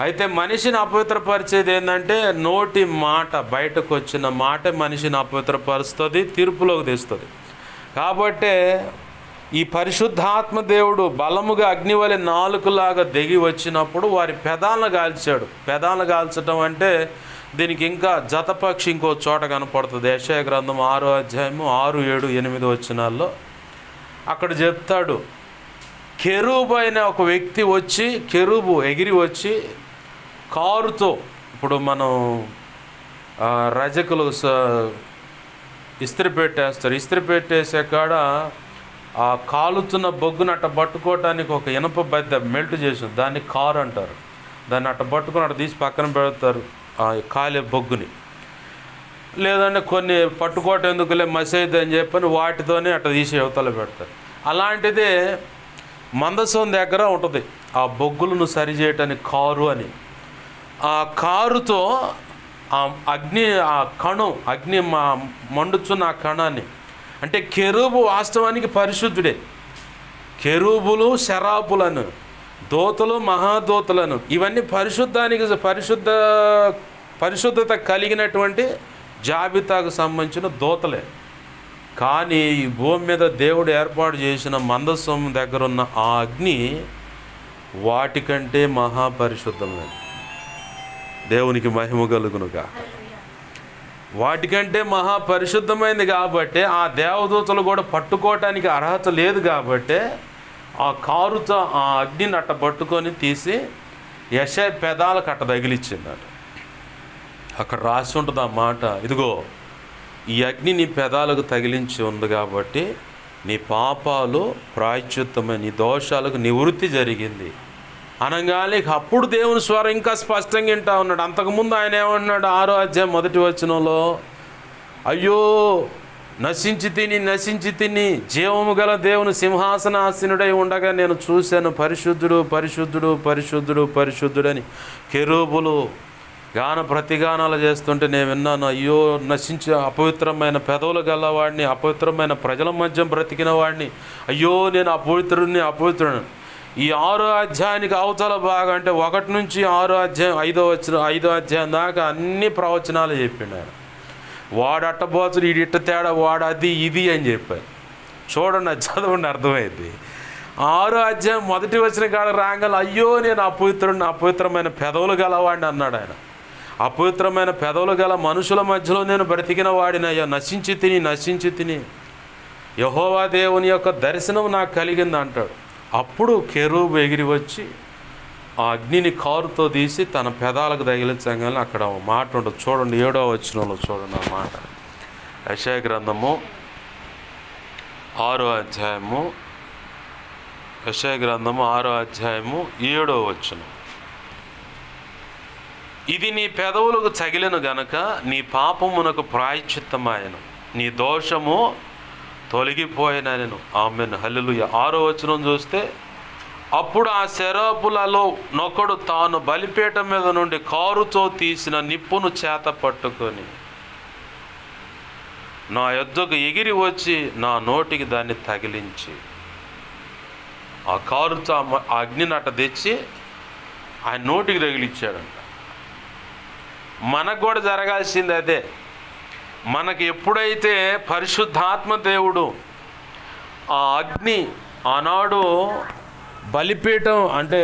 అయితే మనిషిని అపవిత్రపరిచేది ఏంటంటే నోటి మాట, బయటకు వచ్చిన మాట మనిషిని అపవిత్రపరుస్తుంది, తీర్పులోకి తెస్తుంది. కాబట్టే ఈ పరిశుద్ధాత్మ దేవుడు బలముగా అగ్నివలె నాలుకలాగా దిగి వచ్చినప్పుడు వారి పెదాలను కాల్చాడు. పెదాలను కాల్చడం అంటే దీనికి ఇంకా జతపక్షి ఇంకో చోట కనపడుతుంది. యెషయా గ్రంథం 6వ అధ్యాయము 6, 7, 8 వచనాల్లో అక్కడ చెప్తాడు, కెరూబు అయిన ఒక వ్యక్తి వచ్చి, కెరూబు ఎగిరి వచ్చి కారుతో, ఇప్పుడు మనం రజకులు ఇస్త్రీ పెట్టేస్తారు, ఇస్త్రీ పెట్టేసే కాడ ఆ కాలుతున్న బొగ్గును అట్ట పట్టుకోవటానికి ఒక ఇనప బద్దె మెల్ట్ చేసి దాన్ని కారు అంటారు. దాన్ని అట్ట పట్టుకొని అట్ట తీసి పక్కన పెడతారు ఆ కాలే బొగ్గుని. లేదంటే కొన్ని పట్టుకోవటం ఎందుకులే మసైదు అని చెప్పని వాటితోనే అట్లా తీసి యువతలు పెడతారు. అలాంటిదే మందసం దగ్గర ఉంటుంది ఆ బొగ్గులను సరిచేయటానికి కారు అని. ఆ కారుతో ఆ అగ్ని మండుచున్న ఆ కణాన్ని, అంటే కెరూబు వాస్తవానికి పరిశుద్ధుడే. కెరూబులు శరాపులను, దూతలు మహాదూతలను, ఇవన్నీ పరిశుద్ధత కలిగినటువంటి జాబితాకు సంబంధించిన దూతలే. కానీ ఈ భూమి మీద దేవుడు ఏర్పాటు చేసిన మందసం దగ్గర ఉన్న ఆ అగ్ని వాటికంటే మహాపరిశుద్ధమైనది. దేవునికి మహిమ కలుగునుగా. వాటికంటే మహాపరిశుద్ధమైనది కాబట్టి ఆ దేవదూతలు కూడా పట్టుకోవటానికి అర్హత లేదు కాబట్టి ఆ కారుతో ఆ అగ్నిని అట్ట పట్టుకొని తీసి యెషయా పెదాలకు అట్ట తగిలిచ్చిందట. అక్కడ రాసి ఉంటుంది ఆ మాట, ఇదిగో ఈ అగ్ని నీ పెదాలకు తగిలించి ఉంది కాబట్టి నీ పాపాలు ప్రాయశ్చిత్తమై నీ దోషాలకు నివృత్తి జరిగింది అనగానే అప్పుడు దేవుని స్వరం ఇంకా స్పష్టంగా వింటా ఉన్నాడు. అంతకుముందు ఆయన ఏమన్నాడు 6వ అధ్యాయం 1వ వచనంలో, అయ్యో నశించి తిని జీవము గల దేవుని సింహాసనాసీనుడై ఉండగా నేను చూశాను, పరిశుద్ధుడు పరిశుద్ధుడు పరిశుద్ధుడు పరిశుద్ధుడని కెరూబులు ప్రతిగానాలు చేస్తుంటే నేను విన్నాను. అయ్యో నశించి అపవిత్రమైన పెదవులు గలవాడిని, అపవిత్రమైన ప్రజల మధ్య బ్రతికిన వాడిని, అయ్యో నేను అపవిత్రుడిని. ఈ 6వ అధ్యాయానికి అవతల బాగా అంటే 1 నుంచి 6వ అధ్యాయం 5వ అధ్యాయం దాకా అన్ని ప్రవచనాలు చెప్పిండు ఆయన. వాడు అట్టబోతుడు, ఇది ఇట్ట తేడా, వాడు అది ఇది అని చెప్పారు. చూడండి, అది చదవండి, అర్థమైంది. 6వ అధ్యాయం 1వ వచనం కాడ రాగానే అయ్యో నేను అపవిత్రమైన పెదవులు గలవాడిని అన్నాడు ఆయన. అపవిత్రమైన పెదవులు గల మనుషుల మధ్యలో నేను బ్రతికిన వాడినయ్యా, నశించి తిని యెహోవా దేవుని యొక్క దర్శనం నాకు కలిగింది అంటాడు. అప్పుడు కెరూబు ఎగిరి వచ్చి ఆ అగ్నిని కారుతో తీసి తన పెదాలకు తగిలించగానే అక్కడ మాట ఉంటుంది. చూడండి 7వ వచనంలో చూడండి ఆ మాట. యెషయా గ్రంథము 6వ అధ్యాయము 7వ వచనం. ఇది నీ పెదవులకు తగిలిన గనక నీ పాపమునకు ప్రాయశ్చిత్తమాయను, నీ దోషము తొలగిపోయినను. ఆమేన్, హల్లెలూయా. 6వ వచనం చూస్తే, అప్పుడు ఆ శరాపులలో నొకడు తాను బలిపీఠం మీద నుండి కారుతో తీసిన నిప్పును చేత పట్టుకొని నా యొద్దకు ఎగిరి వచ్చి నా నోటికి దాన్ని తగిలించి, ఆ కారుతో ఆ అగ్నిని అట్ట తెచ్చి ఆయన నోటికి తగిలిచ్చాడంట. మనకు కూడా జరగాల్సింది అదే. మనకి ఎప్పుడైతే పరిశుద్ధాత్మ దేవుడు ఆ అగ్ని ఆనాడు బలిపీఠం, అంటే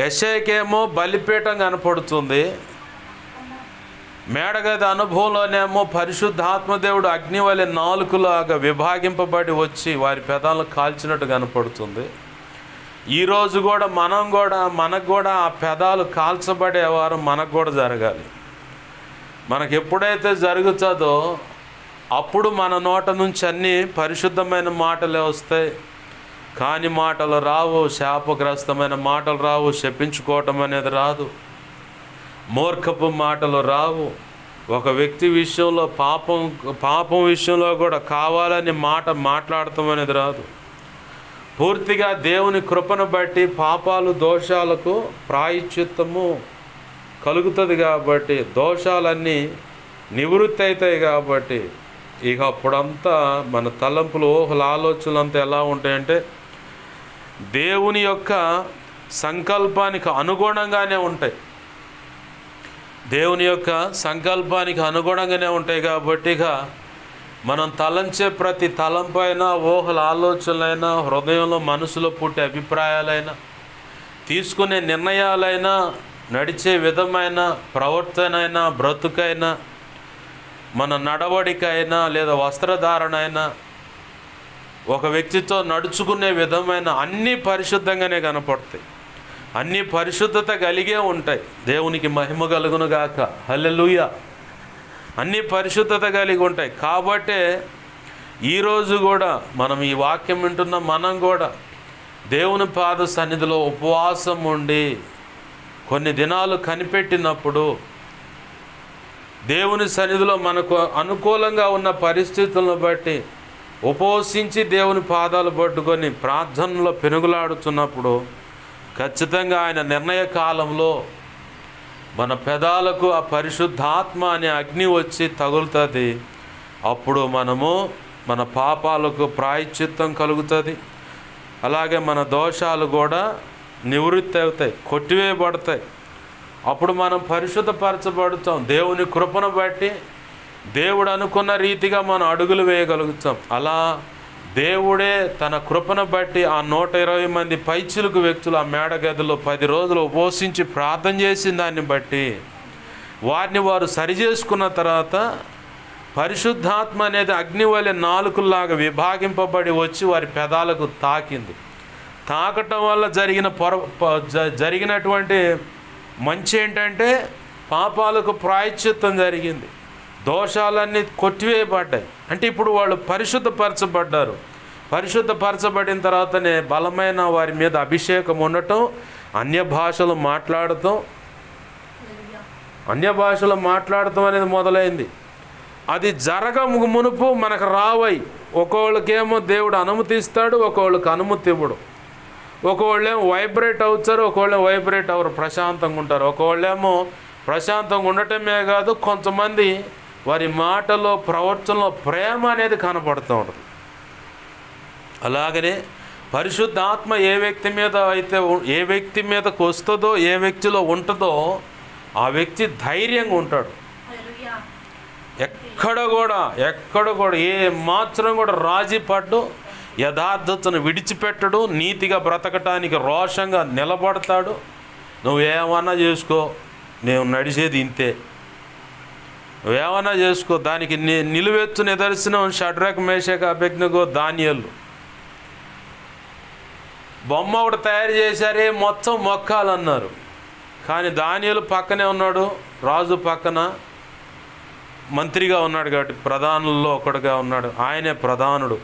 యెషయాకేమో బలిపీఠం కనపడుతుంది, మేడగది అనుభవంలోనేమో పరిశుద్ధాత్మ దేవుడు అగ్ని వలె నాలుకలాగా విభాగింపబడి వచ్చి వారి పెదాలను కాల్చినట్టు కనపడుతుంది. ఈరోజు కూడా మనకు కూడా ఆ పెదాలు కాల్చబడేవారు మనకు కూడా జరగాలి. మనకు ఎప్పుడైతే జరుగుతుందో అప్పుడు మన నోట నుంచి అన్నీ పరిశుద్ధమైన మాటలే వస్తాయి. కాని మాటలు రావు, శాపగ్రస్తమైన మాటలు రావు, శపించుకోవటం అనేది రాదు, మూర్ఖపు మాటలు రావు. ఒక వ్యక్తి విషయంలో పాపం విషయంలో కూడా కావాలని మాట్లాడటం అనేది రాదు. పూర్తిగా దేవుని కృపను బట్టి పాపాలు దోషాలకు ప్రాయశ్చిత్తము కలుగుతుంది కాబట్టి, దోషాలన్నీ నివృత్తి అవుతాయి కాబట్టి, ఇక అప్పుడంతా మన తలంపులు, ఊహలు, ఆలోచనలు అంతా ఎలా ఉంటాయంటే దేవుని యొక్క సంకల్పానికి అనుగుణంగానే ఉంటాయి. దేవుని యొక్క సంకల్పానికి అనుగుణంగానే ఉంటాయి కాబట్టి ఇక మనం తలంచే ప్రతి తలంపైనా, ఊహల ఆలోచనలైనా, హృదయంలో మనసులో పుట్టే అభిప్రాయాలైనా, తీసుకునే నిర్ణయాలైనా, నడిచే విధమైన ప్రవర్తన అయినా, బ్రతుకైనా, మన నడవడిక అయినా లేదా వస్త్రధారణ అయినా, ఒక వ్యక్తితో నడుచుకునే విధమైన అన్నీ పరిశుద్ధంగానే కనపడతాయి. అన్నీ పరిశుద్ధత కలిగే ఉంటాయి. దేవునికి మహిమ కలుగును గాక, హల్లెలూయా. అన్నీ పరిశుద్ధత కలిగి ఉంటాయి. కాబట్టే ఈరోజు కూడా మనం ఈ వాక్యం వింటున్న మనం కూడా దేవుని పాద సన్నిధిలో ఉపవాసం ఉండి కొన్ని దినాలు కనిపెట్టినప్పుడు దేవుని సన్నిధిలో మనకు అనుకూలంగా ఉన్న పరిస్థితులను బట్టి ఉపవసించి దేవుని పాదాలు పట్టుకొని ప్రార్థనలో పెనుగులాడుతున్నప్పుడు ఖచ్చితంగా ఆయన నిర్ణయ కాలంలో మన పెదాలకు ఆ పరిశుద్ధాత్మ అనే అగ్ని వచ్చి తగులుతుంది. అప్పుడు మనము మన పాపాలకు ప్రాయశ్చిత్తం కలుగుతుంది. అలాగే మన దోషాలు కూడా నివృత్తి అవుతాయి, కొట్టివేయబడతాయి. అప్పుడు మనం పరిశుద్ధపరచబడుతాం. దేవుని కృపను బట్టి దేవుడు అనుకున్న రీతిగా మనం అడుగులు వేయగలుగుతాం. అలా దేవుడే తన కృపను బట్టి ఆ 120 మంది పైచిలుకు వ్యక్తులు ఆ మేడగదిలో 10 రోజులు ఉపవసించి ప్రార్థన చేసిన దాన్ని బట్టి వారిని వారు సరిచేసుకున్న తర్వాత పరిశుద్ధాత్మ అనేది అగ్ని వలె నాలుకల్లాగా విభాగింపబడి వచ్చి వారి పెదాలకు తాకింది. తాకటం వల్ల జరిగినటువంటి మంచి ఏంటంటే పాపాలకు ప్రాయశ్చిత్తం జరిగింది, దోషాలన్నీ కొట్టివేయబడ్డాయి. అంటే ఇప్పుడు వాళ్ళు పరిశుద్ధపరచబడ్డారు. పరిశుద్ధపరచబడిన తర్వాతనే బలమైన వారి మీద అభిషేకం ఉండటం, అన్య భాషలు మాట్లాడటం అనేది మొదలైంది. అది మునుపు మనకు రావై. ఒక్కోళ్ళకేమో దేవుడు అనుమతిస్తాడు, ఒక్కోళ్ళకి అనుమతి ఇవ్వడు. ఒకళ్ళేమో వైబ్రేట్ అవుతారు, ఒకళ్ళేమో వైబ్రేట్ అవ్వరు, ప్రశాంతంగా ఉంటారు. ఒకళ్ళేమో ప్రశాంతంగా ఉండటమే కాదు, కొంతమంది వారి మాటలో ప్రవర్తనలో ప్రేమ అనేది కనపడుతూ ఉంటుంది. అలాగనే పరిశుద్ధాత్మ ఏ వ్యక్తి మీదకు వస్తుందో, ఏ వ్యక్తిలో ఉంటుందో ఆ వ్యక్తి ధైర్యంగా ఉంటాడు. ఎక్కడ కూడా ఏ మాత్రం కూడా రాజీ పడ్డు, యథార్థతను విడిచిపెట్టడు, నీతిగా బ్రతకటానికి రోషంగా నిలబడతాడు. నువ్వేమన్నా చేసుకో, నేను నడిచేది ఇంతే, నువ్వేమన్నా చేసుకో. దానికి నిలువెత్తు నిదర్శనం షడ్రక్ మేషక్ అబేద్నెగో దానియేలు. బొమ్మ ఒకటి తయారు చేశారే, మొత్తం మొక్కాలన్నారు. కానీ దానియేలు పక్కనే ఉన్నాడు, రాజు పక్కన మంత్రిగా ఉన్నాడు కాబట్టి ప్రధానుల్లో ఒకడుగా ఉన్నాడు. ఆయనే ప్రధానుడు.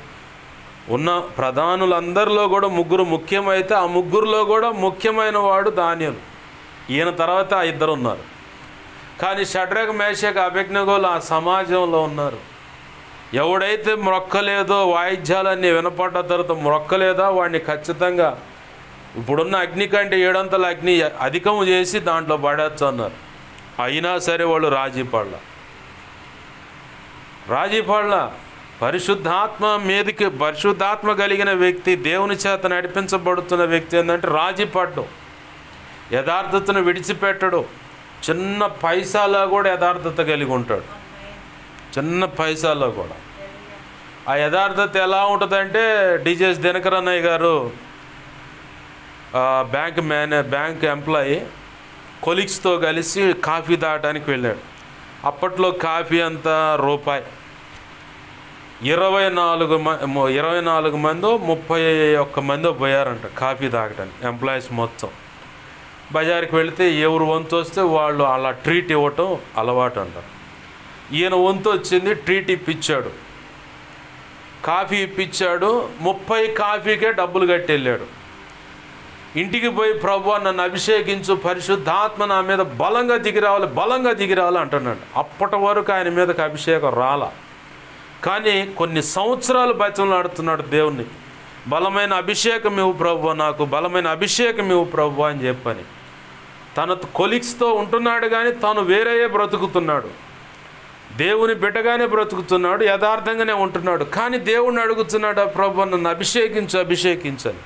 ఉన్న ప్రధానులందరిలో కూడా ముగ్గురు ముఖ్యమైతే ఆ ముగ్గురులో కూడా ముఖ్యమైన వాడు దానియేలు. ఈయన తర్వాత 2 ఉన్నారు. కానీ షడ్రక్ మేషక్ అబేద్నెగోలు ఆ సమాజంలో ఉన్నారు. ఎవడైతే మొక్కలేదో, వాయిద్యాలన్నీ వినపడ్డ తర్వాత మొక్కలేదో వాడిని ఖచ్చితంగా ఇప్పుడున్న అగ్ని కంటే 7 అగ్ని అధికము చేసి దాంట్లో పడేచ్చు అన్నారు. అయినా సరే వాళ్ళు రాజీ పడల. పరిశుద్ధాత్మ కలిగిన వ్యక్తి, దేవుని చేత నడిపించబడుతున్న వ్యక్తి ఏంటంటే రాజీ పడ్డం, యథార్థతను విడిచిపెట్టడు. చిన్న పైసాలో కూడా యథార్థత కలిగి ఉంటాడు. చిన్న పైసాలో కూడా ఆ యథార్థత ఎలా ఉంటుందంటే, డిజెస్ దినకరన్నయ్య గారు బ్యాంక్ ఎంప్లాయీ కొలీగ్స్తో కలిసి కాఫీ తాగడానికి వెళ్ళాడు. అప్పట్లో కాఫీ అంతా రూపాయి. 24 మందో 31 మందో పోయారంట కాఫీ తాగడానికి, ఎంప్లాయీస్ మొత్తం. బజార్కి వెళితే ఎవరు వంతు వస్తే వాళ్ళు అలా ట్రీట్ ఇవ్వటం అలవాటు అంట. ఈయన వంతు వచ్చింది, ట్రీట్ ఇప్పించాడు, కాఫీ ఇప్పించాడు. 30 కాఫీకే డబ్బులు కట్టి వెళ్ళాడు. ఇంటికి పోయి ప్రభువా నన్ను అభిషేకించు, పరిశుద్ధాత్మ నా మీద బలంగా దిగిరావాలి అంటున్నాడు. అప్పటి వరకు ఆయన మీదకి అభిషేకం రాలా. కానీ కొన్ని సంవత్సరాలు బతిమలాడుతున్నాడు దేవుణ్ణి, బలమైన అభిషేకం ఇవ్వు ప్రభువా, నాకు బలమైన అభిషేకం ఇవ్వు ప్రభువా అని చెప్పని. తన కొలీగ్స్తో ఉంటున్నాడు కానీ తాను వేరేయే బ్రతుకుతున్నాడు. దేవుని బిడ్డగానే బ్రతుకుతున్నాడు, యథార్థంగానే ఉంటున్నాడు. కానీ దేవుణ్ణి అడుగుతున్నాడు, ప్రభువా నన్ను అభిషేకించని.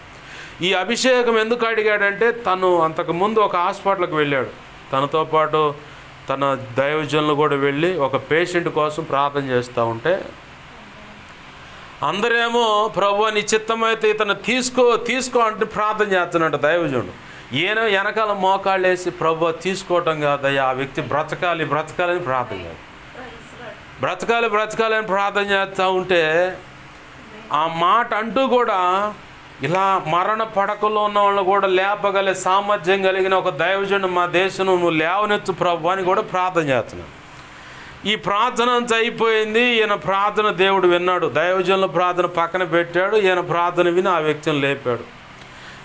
ఈ అభిషేకం ఎందుకు అడిగాడంటే, తను అంతకుముందు ఒక హాస్పిటల్కి వెళ్ళాడు. తనతో పాటు తన దైవజనులు కూడా వెళ్ళి ఒక పేషెంట్ కోసం ప్రార్థన చేస్తూ ఉంటే అందరేమో ప్రభువా నీ చిత్తమైతే ఇతను తీసుకో అంటే ప్రార్థన చేస్తున్నాడు దైవజనుడు. ఈయన వెనకాల మోకాళ్ళు వేసి ప్రభువా తీసుకోవటం కాదయ్యా, ఆ వ్యక్తి బ్రతకాలని ప్రార్థన చేయాలి, బ్రతకాలని ప్రార్థన చేస్తూ ఉంటే ఆ మాట అంటూ కూడా ఇలా మరణ పడకలో ఉన్న వాళ్ళు కూడా లేపగలే సామర్థ్యం కలిగిన ఒక దైవజనుడు మా దేశం నువ్వు లేవనెత్తు ప్రభు అని కూడా ప్రార్థన చేస్తున్నాడు. ఈ ప్రార్థన అంతా అయిపోయింది. ఈయన ప్రార్థన దేవుడు విన్నాడు, దైవజనుల ప్రార్థన పక్కన పెట్టాడు. ఈయన ప్రార్థన విని ఆ వ్యక్తిని లేపాడు.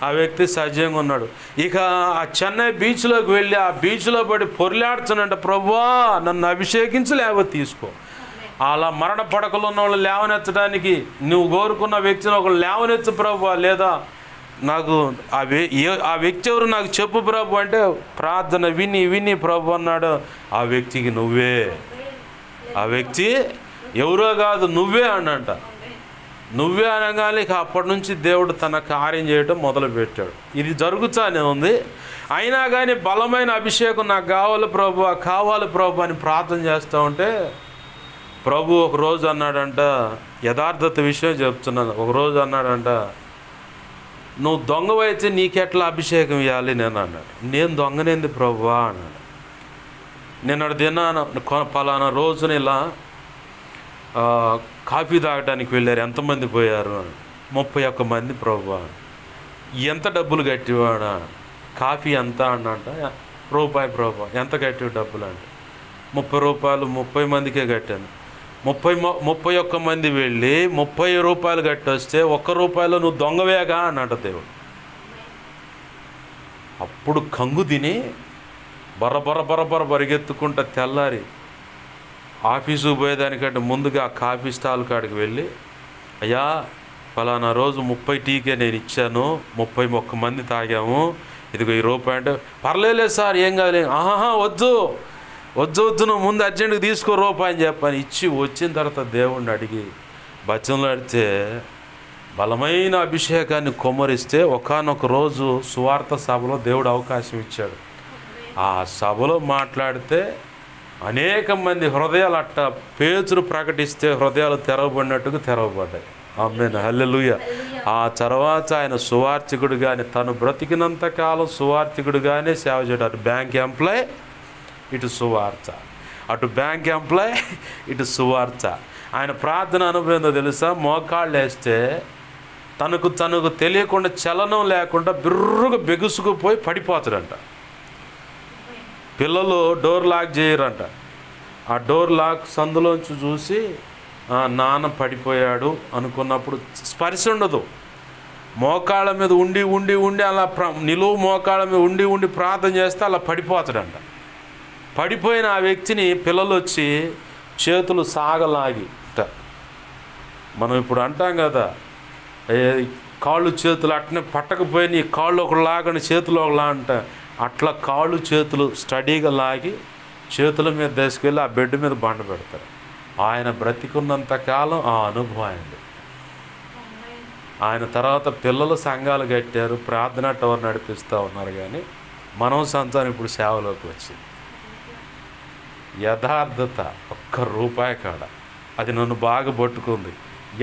ఆ వ్యక్తి సజీవంగా ఉన్నాడు. ఇక ఆ చెన్నై బీచ్లోకి వెళ్ళి ఆ బీచ్లో పడి పొర్లాడుతున్నంట, ప్రభువా నన్ను అభిషేకించి లేకపోతే తీసుకో. అలా మరణ పడకలు ఉన్న వాళ్ళు లేవనెత్తడానికి నువ్వు కోరుకున్న వ్యక్తిని ఒకళ్ళు లేవనెత్తు ప్రభువా, లేదా నాకు ఆ వ్యక్తి ఎవరు నాకు చెప్పు ప్రభు అంటే ప్రార్థన విని విని ప్రభు అన్నాడు. ఆ వ్యక్తికి నువ్వే, ఆ వ్యక్తి ఎవరో కాదు నువ్వే అనంట. నువ్వే అనగానే ఇక అప్పటి నుంచి దేవుడు తన కార్యం చేయటం మొదలుపెట్టాడు. ఇది జరుగుతూనే ఉంది. అయినా కానీ బలమైన అభిషేకం నాకు కావాలి ప్రభు, కావాలి ప్రభు అని ప్రార్థన చేస్తూ ఉంటే ప్రభు ఒకరోజు అన్నాడంట, యథార్థత విషయం చెప్తున్నాను, ఒకరోజు అన్నాడంట, నువ్వు దొంగవైతే నీకెట్లా అభిషేకం ఇవ్వాలి నేను అన్నాడు. నేను దొంగనేంది ప్రభువా అన్నాడు. నేను అక్కడ తిన్నాను, పలానా రోజున ఇలా కాఫీ తాగడానికి వెళ్ళారు, ఎంతమంది పోయారు అని. 31 మంది ప్రభువా. ఎంత డబ్బులు కట్టివాడా? కాఫీ ఎంత అన్నంట, రూపాయి ప్రభువా. ఎంత కట్టివి డబ్బులు అంటే 30 రూపాయలు. 30 మందికే కట్టాను. 31 మంది వెళ్ళి 30 రూపాయలు కట్టి వస్తే 1 రూపాయలో నువ్వు దొంగవేగా అన్నట్టు దేవుడు. అప్పుడు కంగు తిని బర్ర పరిగెత్తుకుంటా తెల్లారి ఆఫీసుకు పోయేదానికంటే ముందుగా ఆ కాఫీ స్టాల్ కాడికి వెళ్ళి, అయ్యా ఫలానా రోజు 30 టీకే నేను ఇచ్చాను, 31 మంది తాగాము, ఇదిగో ఈ రూపాయి అంటే, పర్లేదు సార్ ఏం కాదు. వద్దు నువ్వు ముందు అర్జెంటుగా తీసుకో రూపాయి అని చెప్పని ఇచ్చి వచ్చిన తర్వాత దేవుణ్ణి అడిగి బచ్చంలాడితే బలమైన అభిషేకాన్ని కొమ్మరిస్తే ఒకానొక రోజు సువార్త సభలో దేవుడు అవకాశం ఇచ్చాడు. ఆ సభలో మాట్లాడితే అనేక మంది హృదయాలు అట్ట పేతురు ప్రకటిస్తే హృదయాలు తెరవబడినట్టుగా తెరవబడ్డాయి. ఆమేన్, హల్లెలూయా. ఆ తర్వాత ఆయన సువార్థికుడుగానే తను బ్రతికినంత కాలం సువార్థికుడుగానే సేవ చేయడం. అటు బ్యాంక్ ఎంప్లాయ్, ఇటు సువార్త, అటు బ్యాంక్ ఎంప్లాయ్, ఇటు సువార్త. ఆయన ప్రార్థన అనుభవం తెలుసా? మోకాళ్ళు వేస్తే తనకు తెలియకుండా చలనం లేకుండా బిర్రుగా బెగుసుకుపోయి పడిపోతాడంట. పిల్లలు డోర్ లాక్ చేయరంట. ఆ డోర్ లాక్ సందులోంచి చూసి నాన్న పడిపోయాడు అనుకున్నప్పుడు స్పర్శ ఉండదు. మోకాళ్ళ మీద ఉండి అలా నిలువు మోకాళ్ళ మీద ఉండి ప్రార్థన చేస్తే అలా పడిపోతాడంట. పడిపోయిన ఆ వ్యక్తిని పిల్లలు వచ్చి చేతులు సాగలాగి, మనం ఇప్పుడు అంటాం కదా, కాళ్ళు చేతులు అట్నే పట్టకపోయి నీ కాళ్ళు ఒకలాగని చేతులు ఒకలా అంట, అట్లా కాళ్ళు చేతులు స్టడీగా లాగి చేతుల మీద తీసుకెళ్ళి ఆ బెడ్ మీద బండ పెడతారు. ఆయన బ్రతికున్నంతకాలం ఆ అనుభవం అయింది. ఆయన తర్వాత పిల్లలు సంఘాలు కట్టారు, ప్రార్థనా టవర్ నడిపిస్తూ ఉన్నారు. కానీ మనం సంతానం ఇప్పుడు సేవలోకి వచ్చింది. యథార్థత 1 రూపాయి కాడ అది నన్ను బాగా పట్టుకుంది.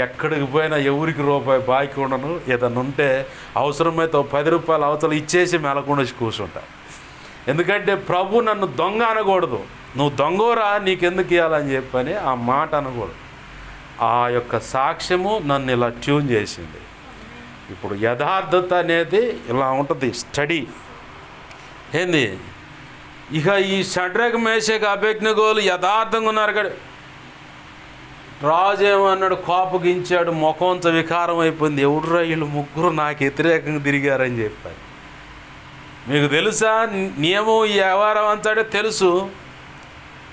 ఎక్కడికి పోయినా ఎవరికి రూపాయి బాకీ ఉండను. ఏదన్నా ఉంటే అవసరమైతే 10 రూపాయలు అవతల ఇచ్చేసి మెలకుండా కూర్చుంటా. ఎందుకంటే ప్రభు నన్ను దొంగ అనకూడదు. నువ్వు దొంగోరా నీకెందుకు ఇవ్వాలని చెప్పని ఆ మాట అనకూడదు. ఆ యొక్క సాక్ష్యము నన్ను ఇలా ట్యూన్ చేసింది. ఇప్పుడు యథార్థత అనేది ఇలా ఉంటుంది. స్టడీ ఏంది, ఇక ఈ షడ్రక్ మేషక్ అబేద్నెగోలు యథార్థంగా ఉన్నారు కదా. రాజు ఏమన్నాడు, కోపగించాడు, ముఖంతో వికారం అయిపోయింది. ఎవడురా వీళ్ళు ముగ్గురు నాకు వ్యతిరేకంగా తిరిగారని చెప్పారు. మీకు తెలుసా నియమం ఈ వ్యవహారం అంతాడే తెలుసు,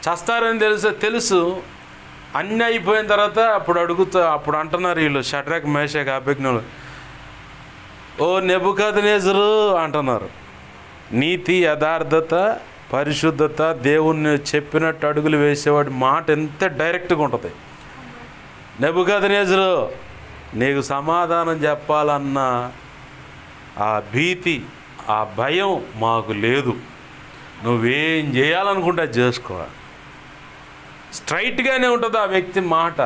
చస్తారని తెలుసు. అన్నీ అయిపోయిన తర్వాత అప్పుడు అంటున్నారు వీళ్ళు షడ్రక్ మేషక్ అబేద్నెగోలు, ఓ నెబుకద్నెజరు అంటున్నారు. నీతి, యథార్థత, పరిశుద్ధత, దేవుణ్ణి చెప్పినట్టు అడుగులు వేసేవాడి మాట ఎంత డైరెక్ట్గా ఉంటుంది. నెబుకద్నెజరు నీకు సమాధానం చెప్పాలన్న ఆ భీతి, ఆ భయం మాకు లేదు. నువ్వేం చేయాలనుకుంటే అది చేసుకోవాలి. స్ట్రైట్గానే ఉంటుంది ఆ వ్యక్తి మాట.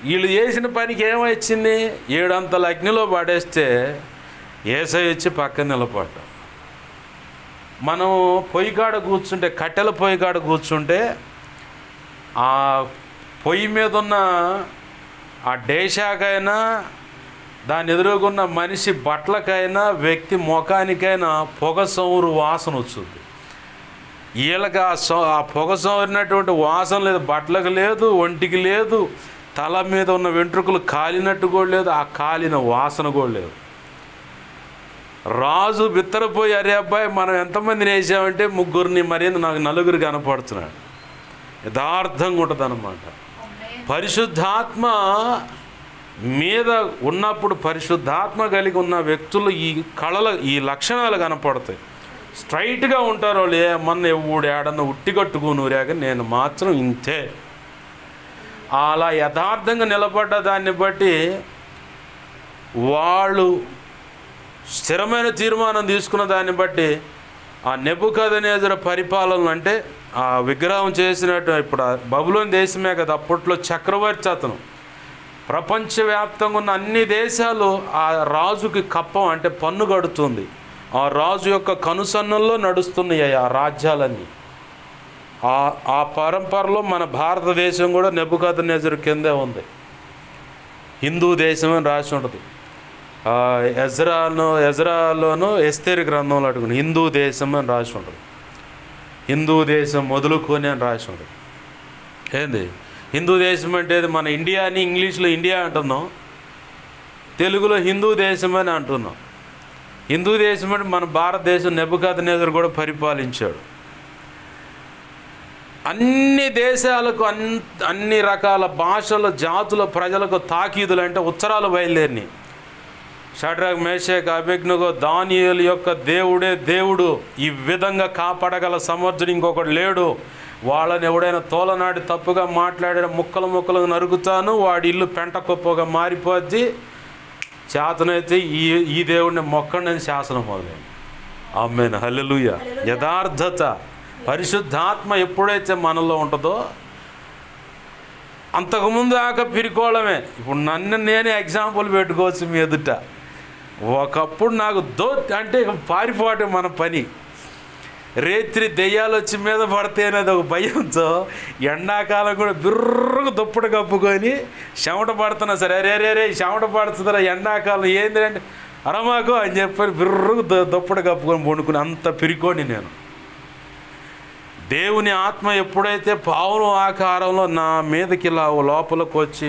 వీళ్ళు చేసిన పనికి ఏమొచ్చింది? 7 అంతల అగ్నిలో పడేస్తే యేసయ్య వచ్చి పక్కన నిలబడ్డాం. మనం పొయ్యి కాడ కూర్చుంటే, కట్టెల పొయ్యి కాడ కూర్చుంటే ఆ పొయ్యి మీద ఉన్న ఆ డేషాకైనా, దాని ఎదురుగున్న మనిషి బట్టలకైనా, వ్యక్తి ముఖానికైనా పొగ సౌరు వాసన వచ్చింది. వీళ్ళకి ఆ పొగ సౌరినటువంటి వాసన లేదు, బట్టలకు లేదు, ఒంటికి లేదు, తల మీద ఉన్న వెంట్రుకలు కాలినట్టు కూడా లేదు, ఆ కాలిన వాసన కూడా లేదు. రాజు బిత్తరపోయి, అరే అబ్బాయి మనం ఎంతమందిని వేసామంటే ముగ్గురిని, మరి నాకు నలుగురు కనపడుతున్నాడు. యథార్థంగా ఉంటుంది అన్నమాట. పరిశుద్ధాత్మ మీద ఉన్నప్పుడు, పరిశుద్ధాత్మ కలిగి ఉన్న వ్యక్తులు ఈ ఈ లక్షణాలు కనపడతాయి. స్ట్రైట్గా ఉంటారు వాళ్ళు. ఏమన్నా ఎవడు ఏడన్నా ఉట్టి కట్టుకునురాక నేను మాత్రం ఇంతే. అలా యథార్థంగా నిలబడ్డ దాన్ని బట్టి వాళ్ళు స్థిరమైన తీర్మానం తీసుకున్న దాన్ని బట్టి ఆ నెబుకద్నెజరు పరిపాలన, అంటే ఆ విగ్రహం చేసినట్టు, ఇప్పుడు బబులోని దేశమే కదా అప్పట్లో చక్రవర్తి అతను. ప్రపంచవ్యాప్తంగా ఉన్న అన్ని దేశాలు ఆ రాజుకి కప్పం, అంటే పన్ను కడుతుంది. ఆ రాజు యొక్క కనుసన్నల్లో నడుస్తున్నాయి ఆ రాజ్యాలన్నీ. ఆ పరంపరలో మన భారతదేశం కూడా నెబుకద్నెజరు కిందే ఉంది. హిందూ దేశం అని రాసి ఉంటుంది. ఎజ్రాలోను ఎస్తేరు గ్రంథంలో అడుగుని హిందూ దేశం అని రాసి ఉంటుంది. హిందూ దేశం మొదలుకొని అని రాసి ఉంటుంది. ఏంది హిందూ దేశం అంటే? మన ఇండియాని ఇంగ్లీష్లో ఇండియా అంటున్నాం, తెలుగులో హిందూ దేశం అని అంటున్నాం. హిందూ దేశం అంటే మన భారతదేశం నెబుకద్నెజరు కూడా పరిపాలించాడు. అన్ని దేశాలకు అన్ని రకాల భాషల జాతుల ప్రజలకు తాకీదులు, అంటే ఉత్తరాలు బయలుదేరినాయి. షడ్రక్, మేషక్, అబేద్నెగో, దానియేలు యొక్క దేవుడే దేవుడు, ఈ విధంగా కాపాడగల సమర్థుడు ఇంకొకడు లేడు, వాళ్ళని ఎవడైనా తోలనాడి తప్పుగా మాట్లాడిన ముక్కలు నరుకుతాను, వాడి ఇల్లు పెంట కుప్పగా మారిపోద్ది, చేతనైతే ఈ దేవుడిని మొక్కండి అని శాసనం మొదలైంది. ఆమేన్, హల్లెలూయా. యథార్థత, పరిశుద్ధాత్మ ఎప్పుడైతే మనలో ఉంటుందో, అంతకుముందు దాకా పిరికోవడమే. ఇప్పుడు నన్ను నేనే ఎగ్జాంపుల్ పెట్టుకోవచ్చు మీ ఎదుట. ఒకప్పుడు నాకు అంటే పారిపోవటం మన పని. రేత్రి దెయ్యాలు వచ్చి మీద పడితే అనేది ఒక భయంతో ఎండాకాలం కూడా బిర్రకు దుప్పటి కప్పుకొని చెమట పడుతున్నా సరే, రే చెమట పడుతుందిరా ఎండాకాలం ఏంది అంటే అరమాకు అని చెప్పని బిర్రకు దుప్పటి కప్పుకొని పండుకుని అంత పిరికోని నేను. దేవుని ఆత్మ ఎప్పుడైతే పావును ఆకారంలో నా మీదకి ఇలా లోపలికి వచ్చి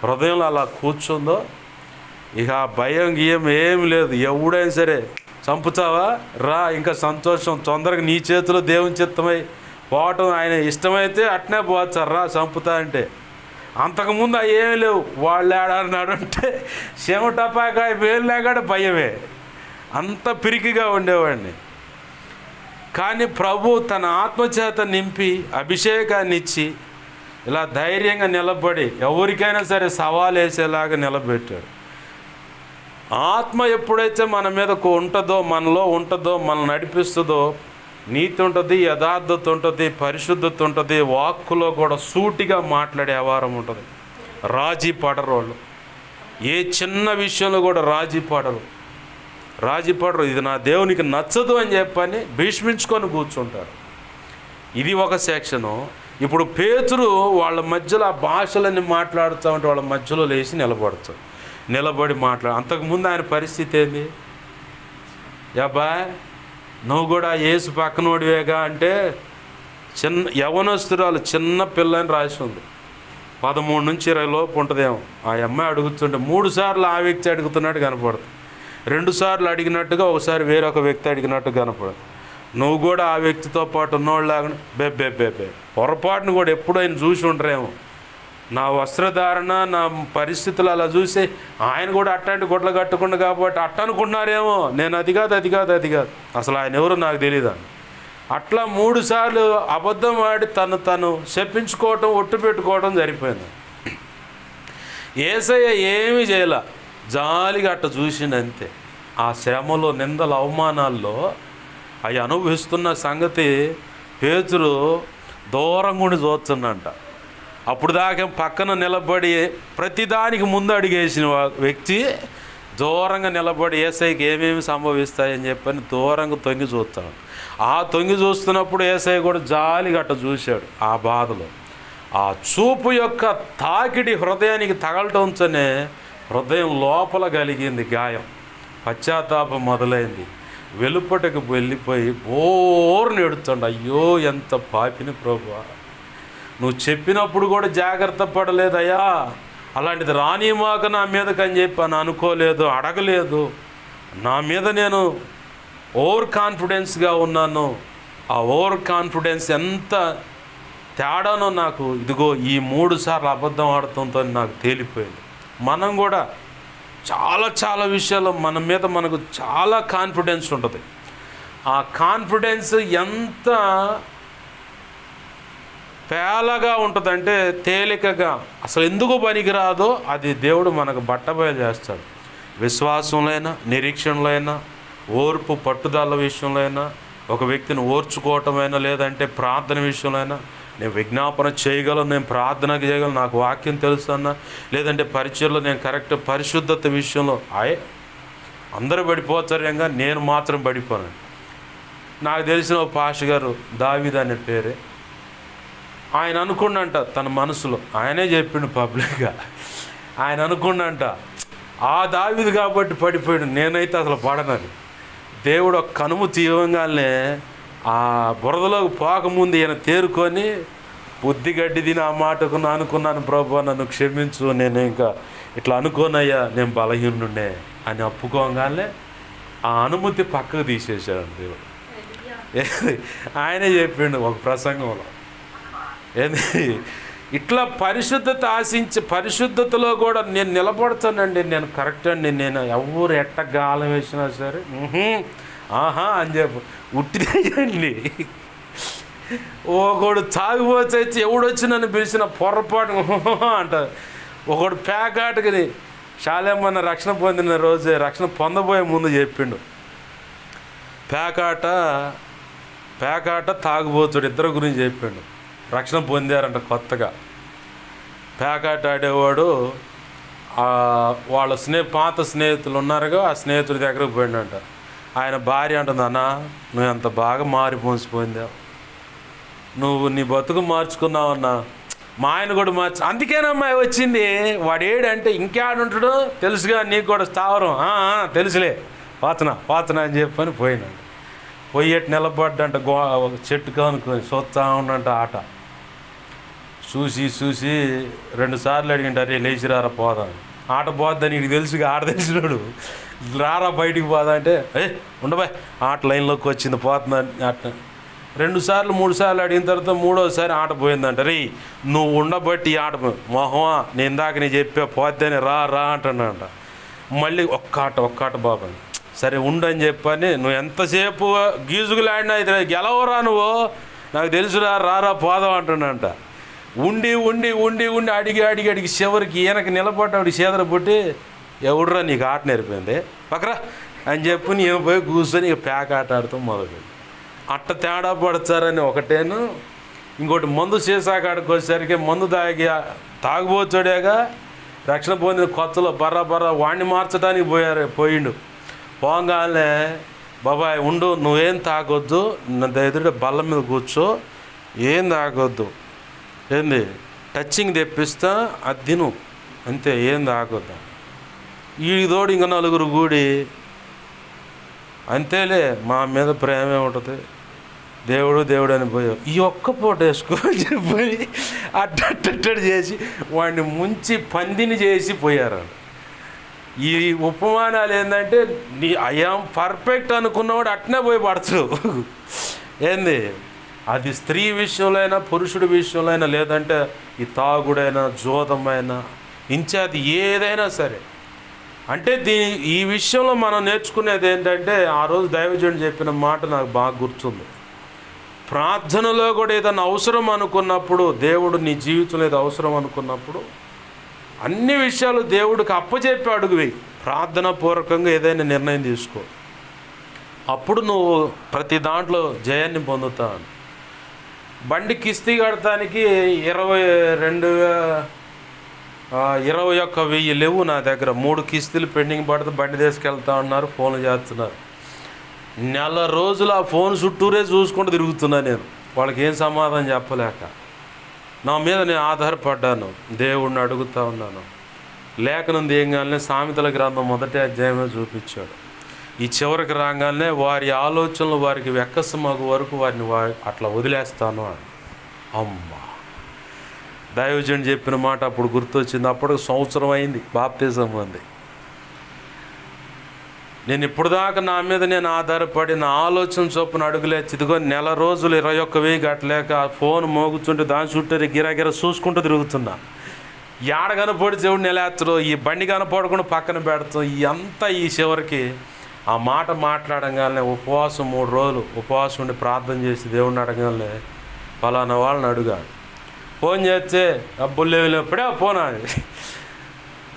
హృదయంలో అలా కూర్చుందో, ఇక భయం గీయం ఏమి లేదు. ఎవడైనా సరే చంపుతావా రా, ఇంకా సంతోషం, తొందరగా నీ చేతిలో దేవుని చిత్తమై పోవటం ఆయన ఇష్టమైతే అట్నే పోతారు రా చంపుతా అంటే. అంతకుముందు అవి ఏమీ లేవు. వాళ్ళు ఏడాడినాడు అంటే చెమటపాకాయ వేలులాగాడ భయమే, అంత పిరికిగా ఉండేవాడిని. కానీ ప్రభు తన ఆత్మచేత నింపి అభిషేకాన్ని ఇచ్చి ఇలా ధైర్యంగా నిలబడి ఎవరికైనా సరే సవాల్ వేసేలాగా నిలబెట్టాడు. ఆత్మ ఎప్పుడైతే మన మీద ఉంటుందో, మనలో ఉంటుందో, మనల్ని నడిపిస్తుందో, నీతి ఉంటుంది, యథార్థత ఉంటుంది, పరిశుద్ధత ఉంటుంది, వాక్కులో కూడా సూటిగా మాట్లాడే వ్యవహారం ఉంటుంది. రాజీ పడరు వాళ్ళు. ఏ చిన్న విషయంలో కూడా రాజీ పడరు. ఇది నా దేవునికి నచ్చదు అని చెప్పని భీష్మించుకొని కూర్చుంటారు. ఇది ఒక సెక్షను. ఇప్పుడు పేతురు వాళ్ళ మధ్యలో ఆ భాషలన్నీ మాట్లాడుతూ ఉంటే వాళ్ళ మధ్యలో లేచి నిలబడి అంతకుముందు ఆయన పరిస్థితి ఏంది? యాబా నువ్వు కూడా యేసు పక్కనోడివేగా అంటే యవనస్తురాలు చిన్న పిల్లని రాసి ఉంది. 13 నుంచి 20 లోపు ఉంటుందేమో. ఆ అమ్మాయి అడుగుతుంటే 3 సార్లు ఆ వ్యక్తి అడుగుతున్నట్టు కనపడుతుంది, 2 సార్లు అడిగినట్టుగా ఒకసారి వేరొక వ్యక్తి అడిగినట్టు కనపడదు. నువ్వు కూడా ఆ వ్యక్తితో పాటు ఉన్నోళ్ళలాగా బెబ్బే పొరపాటును కూడా ఎప్పుడైనా చూసి ఉంటారేమో. నా వస్త్రధారణ, నా పరిస్థితులు అలా చూసి ఆయన కూడా అట్లాంటి గుడ్లు కట్టుకుండా కాబట్టి అట్ట అనుకుంటున్నారేమో. నేను అది కాదు అసలు ఆయన ఎవరో నాకు తెలియదు. అట్లా 3 సార్లు అబద్ధం ఆడి తను చెప్పించుకోవటం, ఒట్టు పెట్టుకోవడం జరిపోయింది. యేసయ్య ఏమీ చేయలే, జాలిగా అట్ట చూసిండు అంతే. ఆ శ్రమలో, నిందల, అవమానాల్లో అవి అనుభవిస్తున్న సంగతి పేతురు దూరం కూడా చూస్తున్నాడంట. అప్పుడు దాకా పక్కన నిలబడి ప్రతిదానికి ముందు అడిగేసిన వ్యక్తి దూరంగా నిలబడి యేసయ్యకి ఏమేమి సంభవిస్తాయని చెప్పని దూరంగా తొంగి చూస్తాడు. ఆ తొంగి చూస్తున్నప్పుడు యేసయ్య కూడా జాలిగా అట్ట చూశాడు. ఆ బాధలో ఆ చూపు యొక్క తాకిడి హృదయానికి తగలటంతోనే హృదయం లోపల కలిగింది గాయం, పశ్చాత్తాపం మొదలైంది. వెలుపటకు వెళ్ళిపోయి బోర్ని ఎడుతుండ, అయ్యో ఎంత పాపిని ప్రభువా, నువ్వు చెప్పినప్పుడు కూడా జాగ్రత్త పడలేదయ్యా, అలాంటిది రానిమాక నా మీదకని చెప్పి అని అనుకోలేదు, అడగలేదు, నా మీద నేను ఓవర్ కాన్ఫిడెన్స్గా ఉన్నాను. ఆ ఓవర్ కాన్ఫిడెన్స్ ఎంత తేడానో నాకు ఇదిగో ఈ 3 సార్లు అబద్ధం ఆడుతుందో నాకు తేలిపోయింది. మనం కూడా చాలా విషయాల్లో మన మీద మనకు చాలా కాన్ఫిడెన్స్ ఉంటుంది. ఆ కాన్ఫిడెన్స్ ఎంత పేలగా ఉంటుందంటే, తేలికగా అసలు ఎందుకు పనికిరాదో అది దేవుడు మనకు బట్టబయలు చేస్తాడు. విశ్వాసంలో అయినా, నిరీక్షణలో అయినా, ఓర్పు పట్టుదల విషయంలో అయినా, ఒక వ్యక్తిని ఓర్చుకోవటమైనా, లేదంటే ప్రార్థన విషయంలో అయినా, నేను విజ్ఞాపన చేయగలను, నేను ప్రార్థన చేయగలను, నాకు వాక్యం తెలుసు అన్నా, లేదంటే పరిచయంలో నేను కరెక్ట్ పరిశుద్ధత విషయంలో అందరూ పడిపోతారేంగా, నేను మాత్రం పడిపోను. నాకు తెలిసిన ఒక పాస్టర్ గారు దావీదు అనే పేరే, ఆయన అనుకున్నంట తన మనసులో, ఆయనే చెప్పిండు పబ్లిక్గా, ఆయన అనుకున్నంట ఆ దావీదు కాబట్టి పడిపోయాడు, నేనైతే అసలు పడనని. దేవుడు ఒక కనుము తీయంగానే ఆ బురదలోకి పోకముందు ఈయన తేరుకొని, బుద్ధి గడ్డి తిని ఆ మాటకు అనుకున్నాను ప్రభు, నన్ను క్షమించు, నేను ఇంకా ఇట్లా అనుకోనయ్యా, నేను బలహీనుండే అని ఒప్పుకోగానే ఆ అనుమతి పక్కకు తీసేశాడు దేవుడు. ఆయనే చెప్పిండు ఒక ప్రసంగంలో, ఏంది ఇట్లా పరిశుద్ధత ఆశించి, పరిశుద్ధతలో కూడా నేను నిలబడతానండి, నేను కరెక్ట్ అండి, నేను ఎవరు ఎట్ట గాలం వేసినా సరే ఆహా అని చెప్పు ఉట్టిదేయండి. ఒకడు తాగిపోతే ఎవడొచ్చి నన్ను పిలిచిన పొరపాటు అంటారు. ఒకడు పేకాటకి శాలేమన్న రక్షణ పొందిన రోజే, రక్షణ పొందబోయే ముందు చెప్పిండు, పేకాట తాగుబోతుడు ఇద్దరు గురించి చెప్పిండు. రక్షణ పొందారంట కొత్తగా. పేకాట ఆడేవాడు వాళ్ళ పాత స్నేహితులు ఉన్నారుగా, ఆ స్నేహితుడి దగ్గరకు పోయిండంట. ఆయన భార్య అంటుంది, అన్న నువ్వు ఎంత బాగా మారిపోసిపోయిందావు, నువ్వు నీ బతుకు మార్చుకున్నావన్నా. మా ఆయన కూడా అందుకేనమ్మా వచ్చింది. వాడు ఏడంటే ఇంకేడుంటాడు తెలుసుగా, నీకు కూడా స్థావరం తెలుసులే, పోతనా అని చెప్పని పోయినాడు. పోయేటి నిలబడ్డంట, చెట్టు కానుకొని చూస్తా ఉన్నంట. ఆట చూసి 2 సార్లు అడిగింటారు, లేచి రారా పోదాం. ఆట పోద్దని నీకు తెలుసుగా, ఆట తెలిసినాడు, రారా బయటికి పోదా అంటే ఉండబాయ్ ఆట లైన్లోకి వచ్చింది పోతున్నా అట్ట. 2 సార్లు 3 సార్లు అడిగిన తర్వాత 3వసారి ఆట పోయిందంట. రే నువ్వు ఉండబట్టి ఈ ఆట మొహమా, నేను ఇందాక నీ చెప్పా పోద్దని రా అంటున్నాడంట. మళ్ళీ ఒక్క ఆట బాబు, సరే ఉండని చెప్పని, నువ్వు ఎంతసేపు గీజుగులాడినా ఇది గెలవరా నువ్వు, నాకు తెలుసురా, రారా పోదాం అంటున్నాడంట. ఉండి అడిగి చివరికి ఈయనకి నిలబడ్డాడు చేదర పుట్టి, ఎవడురా నీకు ఆట నేర్పింది పక్కరా అని చెప్పి నేను పోయి కూర్చొని పేక ఆట ఆడుతూ మొదలుపెట్టి. అట్ట తేడా పడతారని ఒకటేను. ఇంకోటి మందు సీసాకాడికి వచ్చేసరికి మందు తాగుబోతుడేగా, రక్షణ పొందిన కొత్తలో బర్రా వాడిని మార్చడానికి పోయిండు. పోగానే బాబాయ్ ఉండు, నువ్వేం తాగొద్దు, నా ఎదుట బల్ల మీద కూర్చో, ఏం తాగొద్దు, ఏంది టచ్చింగ్ తెప్పిస్తా, అది తిను అంతే, ఏం తాగొద్దు. ఈ తోడు ఇంకా 4 కూడి అంతేలే, మా మీద ప్రేమే ఉంటుంది, దేవుడు అని పోయావు, ఈ ఒక్క పూట వేసుకో అని చెప్పి అట్టడి చేసి వాడిని ముంచి పందిని చేసి పోయారు. ఈ ఉపమానాలు ఏంటంటే, ఐఆమ్ పర్ఫెక్ట్ అనుకున్నవాడు అట్నే పోయి పడతాడు. ఏంది అది స్త్రీ విషయంలో అయినా, పురుషుడి విషయంలో అయినా, లేదంటే ఈ తాగుడైనా, జోదమైనా, ఇంచాది ఏదైనా సరే. అంటే ఈ విషయంలో మనం నేర్చుకునేది ఏంటంటే, ఆ రోజు దైవజనుడు చెప్పిన మాట నాకు బాగా గుర్తుంది. ప్రార్థనలో కూడా ఏదైనా అవసరం అనుకున్నప్పుడు, దేవుడు నీ జీవితంలో ఏదో అవసరం అనుకున్నప్పుడు, అన్ని విషయాలు దేవుడికి అప్పచెప్పి అడుగువి, ప్రార్థన పూర్వకంగా ఏదైనా నిర్ణయం తీసుకో, అప్పుడు నువ్వు ప్రతి దాంట్లో జయాన్ని పొందుతావు. బండి కిస్తీ కడటానికి 21,000 లేవు నా దగ్గర. 3 కిస్తీలు పెండింగ్ పడితే బండి తీసుకెళ్తా ఉన్నారు, ఫోన్లు చేస్తున్నారు. నెల రోజులు ఆ ఫోన్ చుట్టూరే చూసుకుంటూ తిరుగుతున్నా నేను, వాళ్ళకి ఏం సమాధానం చెప్పలేక. నా మీద నేను ఆధారపడ్డాను, దేవుడిని అడుగుతూ ఉన్నాను. లేఖనం తీయగానే సామెతల గ్రంథం 1వ అధ్యాయమే చూపించాడు. ఈ చివరికి రాగానే వారి ఆలోచనలు వారికి వెక్కసమగు వరకు వారిని అట్లా వదిలేస్తాను అని. అమ్మా, దైవజనుడు చెప్పిన మాట అప్పుడు గుర్తొచ్చింది. అప్పుడు 1 సంవత్సరం అయింది బాప్తిజం అంది. నేను ఇప్పుడు దాకా నా మీద నేను ఆధారపడి నా ఆలోచన చొప్పున అడుగులేచి ఇదిగో నెల రోజులు 21,000 కట్టలేక ఫోన్ మోగుతుంటే దాని చుట్టూ గిరగిర చూసుకుంటూ తిరుగుతున్నా. ఏడ కనపడి చెవుడు నెలేత్తరు, ఈ బండి కనపడకుండా పక్కన పెడతాం. అంతా ఈ చివరికి ఆ మాట మాట్లాడంగానే ఉపవాసం 3 రోజులు ఉపవాసం ఉండి ప్రార్థన చేసి దేవుడిని అడగానే ఫలానా వాళ్ళని అడుగా. ఫోన్ చేస్తే డబ్బులు లేవు, ఎప్పుడే ఫోన్ అని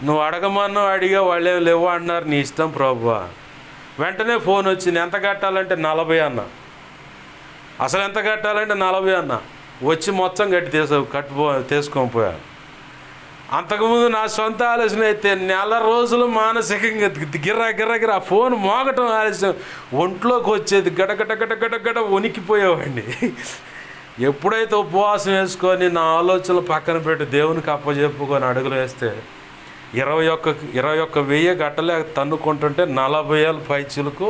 నువ్వు అడగమన్నా అడిగా వాళ్ళు ఏమి లేవు అన్నారు. నీ ఇష్టం ప్రభువా. వెంటనే ఫోన్ వచ్చింది. ఎంత కట్టాలంటే 40 అన్న. అసలు ఎంత కట్టాలంటే 40 అన్న. వచ్చి మొత్తం తీసుకొని పోయాను. అంతకుముందు నా సొంత ఆలోచన అయితే నెల రోజులు మానసికంగా గిర్ర ఆ ఫోన్ మోగటం ఆలస్యం ఒంట్లోకి వచ్చేది, గడ వణికిపోయేవాడిని. ఎప్పుడైతే ఉపవాసం వేసుకొని నా ఆలోచనలు పక్కన పెట్టి దేవునికి అప్పచెప్పుకొని అడుగులు వేస్తే 21,000 గట్టలేక తన్నుకుంటుంటే 40,000 పైచులకు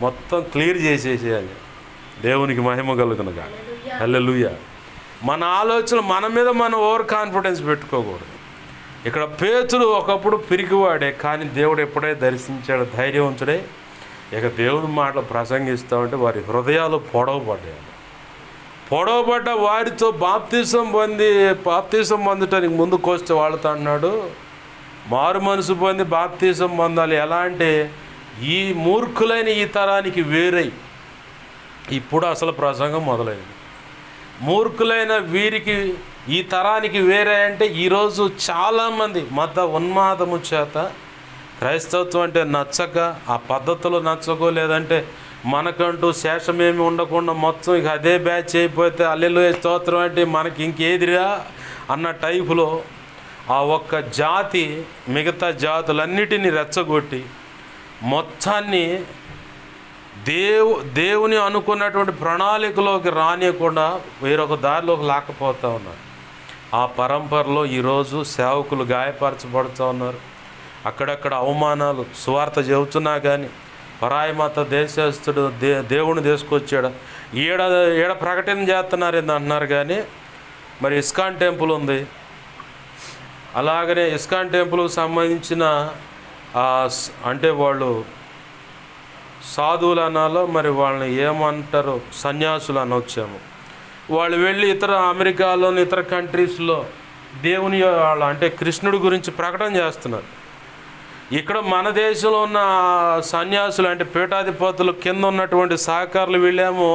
మొత్తం క్లియర్ చేసేసేయాలి. దేవునికి మహిమ కలుగునుగా. హల్లెలూయా. మన ఆలోచన మన మీద మనం ఓవర్ కాన్ఫిడెన్స్ పెట్టుకోకూడదు. ఇక్కడ పేతురు ఒకప్పుడు పిరికివాడే, కానీ దేవుడు ఎప్పుడైతే దర్శించాడో ధైర్యవంతుడే. ఇక దేవుడి మాటలు ప్రసంగిస్తూ ఉంటే వారి హృదయాలు పొడవబడ్డ వారితో బాప్తిసం పొందటానికి ముందుకు వస్తే వాళ్ళతో అన్నాడు, మారు మనసు పొంది బాప్తిసం పొందాలి. ఎలా అంటే ఈ మూర్ఖులైన ఈ తరానికి వేరై. ఇప్పుడు అసలు ప్రసంగం మొదలైంది. మూర్ఖులైన వీరికి ఈ తరానికి వేరే అంటే ఈరోజు చాలామంది మత ఉన్మాదము చేత క్రైస్తవత్వం అంటే నచ్చక, ఆ పద్ధతులు నచ్చకో, లేదంటే మనకంటూ శేషమేమి ఉండకుండా మొత్తం ఇక అదే బ్యాచ్ అయిపోతే హల్లెలూయా స్తోత్రం అంటే మనకి ఇంకేదిరా అన్న టైపులో ఆ ఒక్క జాతి మిగతా జాతులన్నిటినీ రెచ్చగొట్టి మొత్తాన్ని దేవుని అనుకున్నటువంటి ప్రణాళికలోకి రానియకుండా వేరొక దారిలోకి లాక్కపోతూ ఉన్నారు. ఆ పరంపరలో ఈరోజు సేవకులు గాయపరచబడుతూ ఉన్నారు. అక్కడక్కడ అవమానాలు. సువార్త చెబుతున్నా కానీ పరాయి మత దేశస్తుడు దేవుని తీసుకొచ్చాడు ఈడ ప్రకటన చేస్తున్నారు అంటున్నారు. కానీ మరి ఇస్కాన్ టెంపుల్ ఉంది. అలాగనే ఇస్కాన్ టెంపుల్కి సంబంధించిన అంటే వాళ్ళు సాధువులు అనాలో మరి వాళ్ళని ఏమంటారు, సన్యాసులు అనొచ్చాము. వాళ్ళు వెళ్ళి ఇతర అమెరికాలోని ఇతర కంట్రీస్లో దేవుని వాళ్ళ అంటే కృష్ణుడి గురించి ప్రకటన చేస్తున్నారు. ఇక్కడ మన దేశంలో ఉన్న సన్యాసులు అంటే పీఠాధిపతులు కింద ఉన్నటువంటి సహకారులు వీళ్ళేమో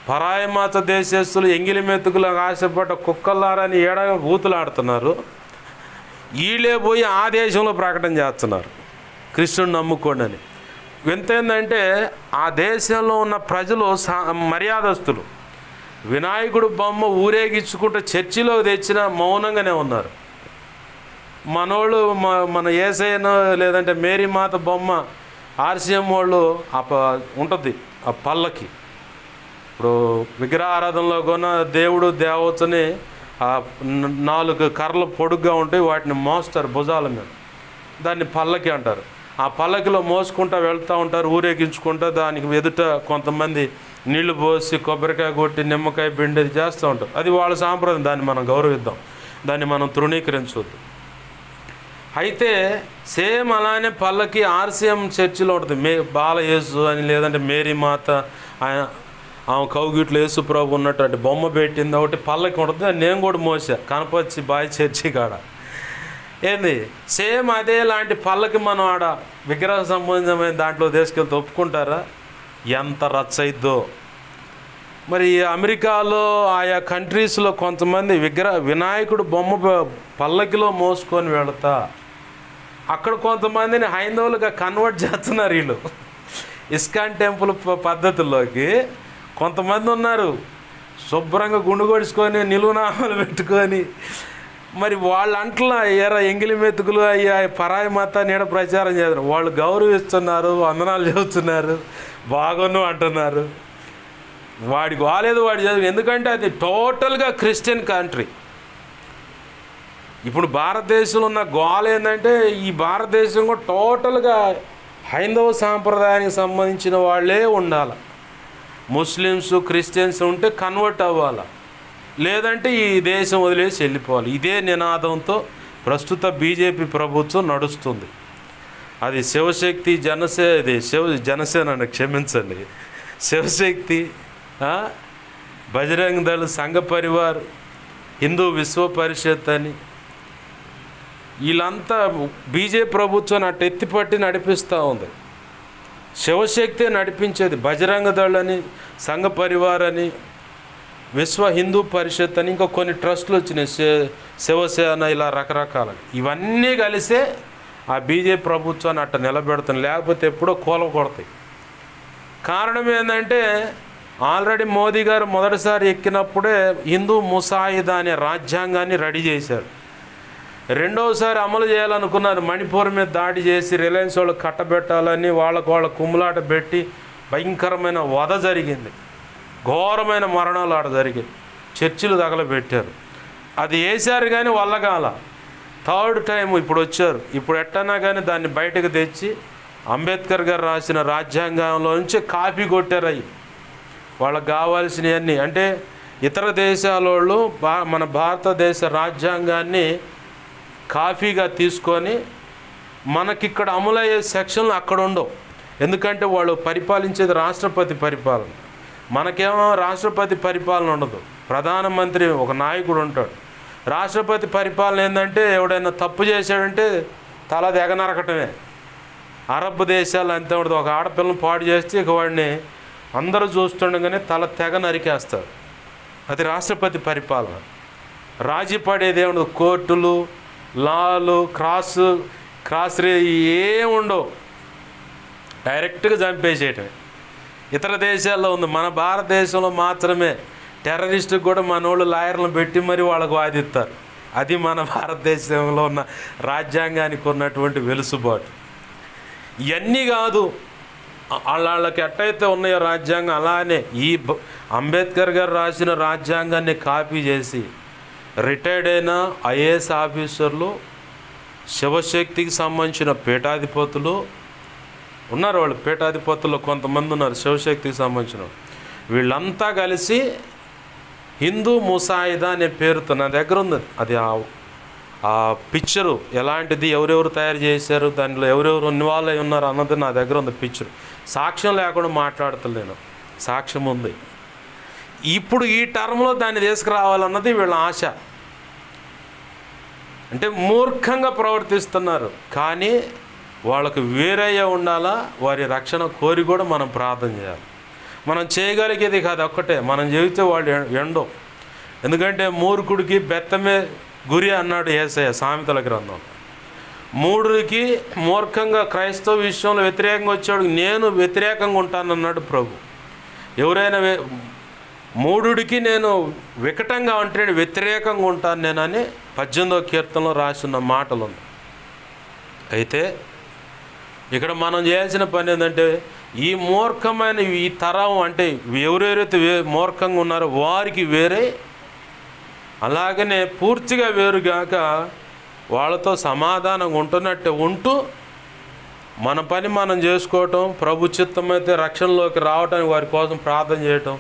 పరాయి మత దేశస్తులు ఎంగిలి మెతుకులకు ఆశపడ్డ కుక్కల్లారని ఊతులాడుతున్నారు. వీళ్ళే పోయి ఆ దేశంలో ప్రకటన చేస్తున్నారు కృష్ణుడిని నమ్ముకోండి అని. వింత ఏంటంటే ఆ దేశంలో ఉన్న ప్రజలు మర్యాదస్తులు. వినాయకుడు బొమ్మ ఊరేగించుకుంటూ చర్చిలో తెచ్చిన మౌనంగానే ఉన్నారు. మనోళ్ళు మన యేసయ్యను లేదంటే మేరీ మాత బొమ్మ ఆర్సీఎం వాళ్ళు ఉంటుంది ఆ పల్లకి. ఇప్పుడు విగ్రహారాధనలో కొన్న దేవుడు దేవతని 4 కర్రలు పొడుగ్గా ఉంటాయి, వాటిని మోస్తారు భుజాల మీద, దాన్ని పల్లకి అంటారు. ఆ పల్లకిలో మోసుకుంటూ వెళ్తూ ఉంటారు ఊరేగించుకుంటూ. దానికి ఎదుట కొంతమంది నీళ్లు పోసి కొబ్బరికాయ కొట్టి నిమ్మకాయ పిండి చేస్తూ ఉంటారు. అది వాళ్ళ సాంప్రదాయం. దాన్ని మనం గౌరవిద్దాం, దాన్ని మనం తృణీకరించవద్దు. అయితే సేమ్ అలానే పల్లకి ఆర్సీఎం చర్చిలో ఉంటుంది. బాలయేసు అని లేదంటే మేరీ మాత ఆమె కౌగిట్లో యేసు ప్రభు ఉన్నటువంటి బొమ్మ పెట్టింది ఒకటి పల్లకి ఉంటుంది. నేను కూడా మోసా కనపచ్చి బాయ్ చర్చి కాడ. ఏంది సేమ్ అదే లాంటి పల్లకి మనం ఆడ విగ్రహ సంబంధమైన దాంట్లో తీసుకెళ్తే ఒప్పుకుంటారా? ఎంత రచ్చయిద్దో. మరి అమెరికాలో ఆయా కంట్రీస్లో కొంతమంది వినాయకుడు బొమ్మ పల్లకిలో మోసుకొని వెళతా అక్కడ కొంతమందిని హైందవులుగా కన్వర్ట్ చేస్తున్నారు వీళ్ళు ఇస్కాన్ టెంపుల్ పద్ధతుల్లోకి. కొంతమంది ఉన్నారు శుభ్రంగా గుండు కొడుచుకొని నిలువునామాలు పెట్టుకొని మరి వాళ్ళ అంట్లా ఎంగిలి మెతుకులు అయ్యా పరాయి మతాన్ని ఈడ ప్రచారం చేస్తున్నారు. వాళ్ళు గౌరవిస్తున్నారు, వందనాలు చెబుతున్నారు, బాగును అంటున్నారు. వాడికి వాలేదు వాడి చదువు. ఎందుకంటే అది టోటల్గా క్రిస్టియన్ కంట్రీ. ఇప్పుడు భారతదేశంలో ఉన్న గోల ఏంటంటే ఈ భారతదేశం కూడా టోటల్గా హైందవ సాంప్రదాయానికి సంబంధించిన వాళ్ళే ఉండాలి. ముస్లిమ్స్ క్రిస్టియన్స్ ఉంటే కన్వర్ట్ అవ్వాలి, లేదంటే ఈ దేశం వదిలేసి వెళ్ళిపోవాలి. ఇదే నినాదంతో ప్రస్తుత బీజేపీ ప్రభుత్వం నడుస్తుంది. అది శివశక్తి జనసేన అని క్షమించండి, శివశక్తి, బజరంగ్ దళ్, సంఘ పరివార్, హిందూ విశ్వ పరిషత్ అని వీళ్ళంతా బీజేపీ ప్రభుత్వాన్ని అటు ఎత్తిపట్టి నడిపిస్తూ ఉంది. శివశక్తి నడిపించేది. బజరంగ దళ్ అని, సంఘ పరివార్ అని, విశ్వ హిందూ పరిషత్ అని, ఇంకా కొన్ని ట్రస్టులు వచ్చినాయి, శివసేన, ఇలా రకరకాల. ఇవన్నీ కలిసే ఆ బీజేపీ ప్రభుత్వాన్ని అట్ట నిలబెడుతుంది, లేకపోతే ఎప్పుడో కూలగొడతాయి. కారణం ఏంటంటే ఆల్రెడీ మోదీ గారు మొదటిసారి ఎక్కినప్పుడే హిందూ ముసాయిదా అనే రాజ్యాంగాన్ని రెడీ చేశారు. రెండవసారి అమలు చేయాలనుకున్నారు. మణిపూర్ మీద దాడి చేసి రిలయన్స్ వాళ్ళు కట్టబెట్టాలని వాళ్ళ కుమ్ములాట పెట్టి భయంకరమైన వధ జరిగింది, ఘోరమైన మరణాలు ఆడ జరిగాయి, చర్చిలు తగలబెట్టారు. అది వేశారు కానీ వల్లగాల. థర్డ్ టైం ఇప్పుడు వచ్చారు. ఇప్పుడు ఎట్టన్నా కానీ దాన్ని బయటకు తెచ్చి అంబేద్కర్ గారు రాసిన రాజ్యాంగంలో నుంచి కాపీ కొట్టారు. అవి వాళ్ళకి కావాల్సినవన్నీ. అంటే ఇతర దేశాల వాళ్ళు మన భారతదేశ రాజ్యాంగాన్ని కాపీగా తీసుకొని మనకిక్కడ అమలయ్యే సెక్షన్లు అక్కడ ఉండవు. ఎందుకంటే వాళ్ళు పరిపాలించేది రాష్ట్రపతి పరిపాలన. మనకేమో రాష్ట్రపతి పరిపాలన ఉండదు, ప్రధానమంత్రి ఒక నాయకుడు ఉంటాడు. రాష్ట్రపతి పరిపాలన ఏంటంటే ఎవడైనా తప్పు చేశాడంటే తల తెగనరకటమే. అరబ్ దేశాలు అంతే ఉంటుంది. ఒక ఆడపిల్లని పాడు చేస్తే ఇక వాడిని అందరూ చూస్తుండగానే తల తెగ నరికేస్తారు. అది రాష్ట్రపతి పరిపాలన. రాజీ పడేది ఏముండదు. కోర్టులు, లాలు, క్రాస్ ఏముండవు, డైరెక్ట్గా చంపేసేయటమే. ఇతర దేశాల్లో ఉంది, మన భారతదేశంలో మాత్రమే టెర్రరిస్టుకు కూడా మన వాళ్ళు లాయర్లను పెట్టి మరి వాళ్ళకు వాదిస్తారు. అది మన భారతదేశంలో ఉన్న రాజ్యాంగానికి ఉన్నటువంటి వెలుసుబాటు. ఇవన్నీ కాదు, వాళ్ళకి ఎట్టయితే ఉన్నాయో రాజ్యాంగం అలానే ఈ అంబేద్కర్ గారు రాసిన రాజ్యాంగాన్ని కాపీ చేసి రిటైర్డ్ అయిన ఐఏఎస్ ఆఫీసర్లు, శివశక్తికి సంబంధించిన పీఠాధిపతులు ఉన్నారు. వాళ్ళు పీఠాధిపతుల్లో కొంతమంది ఉన్నారు శివశక్తికి సంబంధించిన. వీళ్ళంతా కలిసి హిందూ ముసాయిదా అనే పేరుతో, నా దగ్గర ఉంది అది, ఆ పిక్చరు ఎలాంటిది, ఎవరెవరు తయారు చేశారు, దాంట్లో ఎవరెవరు ఇన్వాల్వ్ అయి ఉన్నారు అన్నది నా దగ్గర ఉంది పిక్చర్. సాక్ష్యం లేకుండా మాట్లాడతలేను, సాక్ష్యం ఉంది. ఇప్పుడు ఈ టర్మ్లో దాన్ని తీసుకురావాలన్నది వీళ్ళ ఆశ. అంటే మూర్ఖంగా ప్రవర్తిస్తున్నారు. కానీ వాళ్ళకు వేరయ్యే ఉండాలా, వారి రక్షణ కోరి కూడా మనం ప్రార్థన చేయాలి. మనం చేయగలిగేది కాదు ఒక్కటే, మనం చెబితే వాళ్ళు ఎండో. ఎందుకంటే మూర్ఖుడికి బెత్తమే గురి అన్నాడు యేసయ్య సామెతల గ్రంథం. మూఢుడికి మూర్ఖంగా క్రైస్తవ విషయంలో వ్యతిరేకంగా వచ్చాడు, నేను వ్యతిరేకంగా ఉంటానన్నాడు ప్రభు. ఎవరైనా మూఢుడికి నేను వికటంగా అంటే వ్యతిరేకంగా ఉంటాను నేనని 18వ కీర్తనలో రాసిన మాటలు ఉంది. అయితే ఇక్కడ మనం చేయాల్సిన పని ఏంటంటే ఈ మూర్ఖమైన ఈ తరం, అంటే ఎవరెవరైతే మూర్ఖంగా ఉన్నారో వారికి వేరే, అలాగనే పూర్తిగా వేరుగాక వాళ్ళతో సమాధానంగా ఉంటున్నట్టే ఉంటూ మన పని మనం చేసుకోవటం, ప్రభు చిత్తమైతే రక్షణలోకి రావటానికి వారి కోసం ప్రార్థన చేయటం,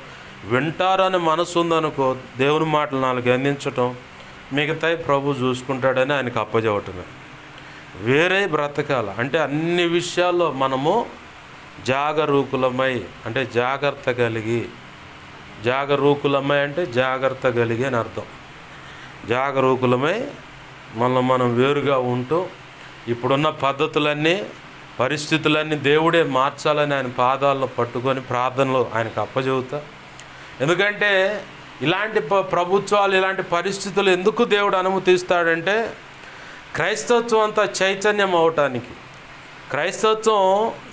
వింటారని మనసు ఉందనుకో దేవుని మాటలు 4 అందించటం, మిగతాయి ప్రభు చూసుకుంటాడని ఆయనకు అప్పచెవటమే. వేరే బ్రతకాల అంటే అన్ని విషయాల్లో మనము జాగరూకులమై, అంటే జాగ్రత్త కలిగి, జాగరూకులమై అంటే జాగ్రత్త కలిగి అని అర్థం. జాగరూకులమై మనం వేరుగా ఉంటూ ఇప్పుడున్న పద్ధతులన్నీ, పరిస్థితులన్నీ దేవుడే మార్చాలని ఆయన పాదాలను పట్టుకొని ప్రార్థనలో ఆయనకు అప్పచెబుతా. ఎందుకంటే ఇలాంటి ప్రభుత్వాలు, ఇలాంటి పరిస్థితులు ఎందుకు దేవుడు అనుమతిస్తాడంటే క్రైస్తవత్వం అంతా చైతన్యం అవటానికి. క్రైస్తవత్వం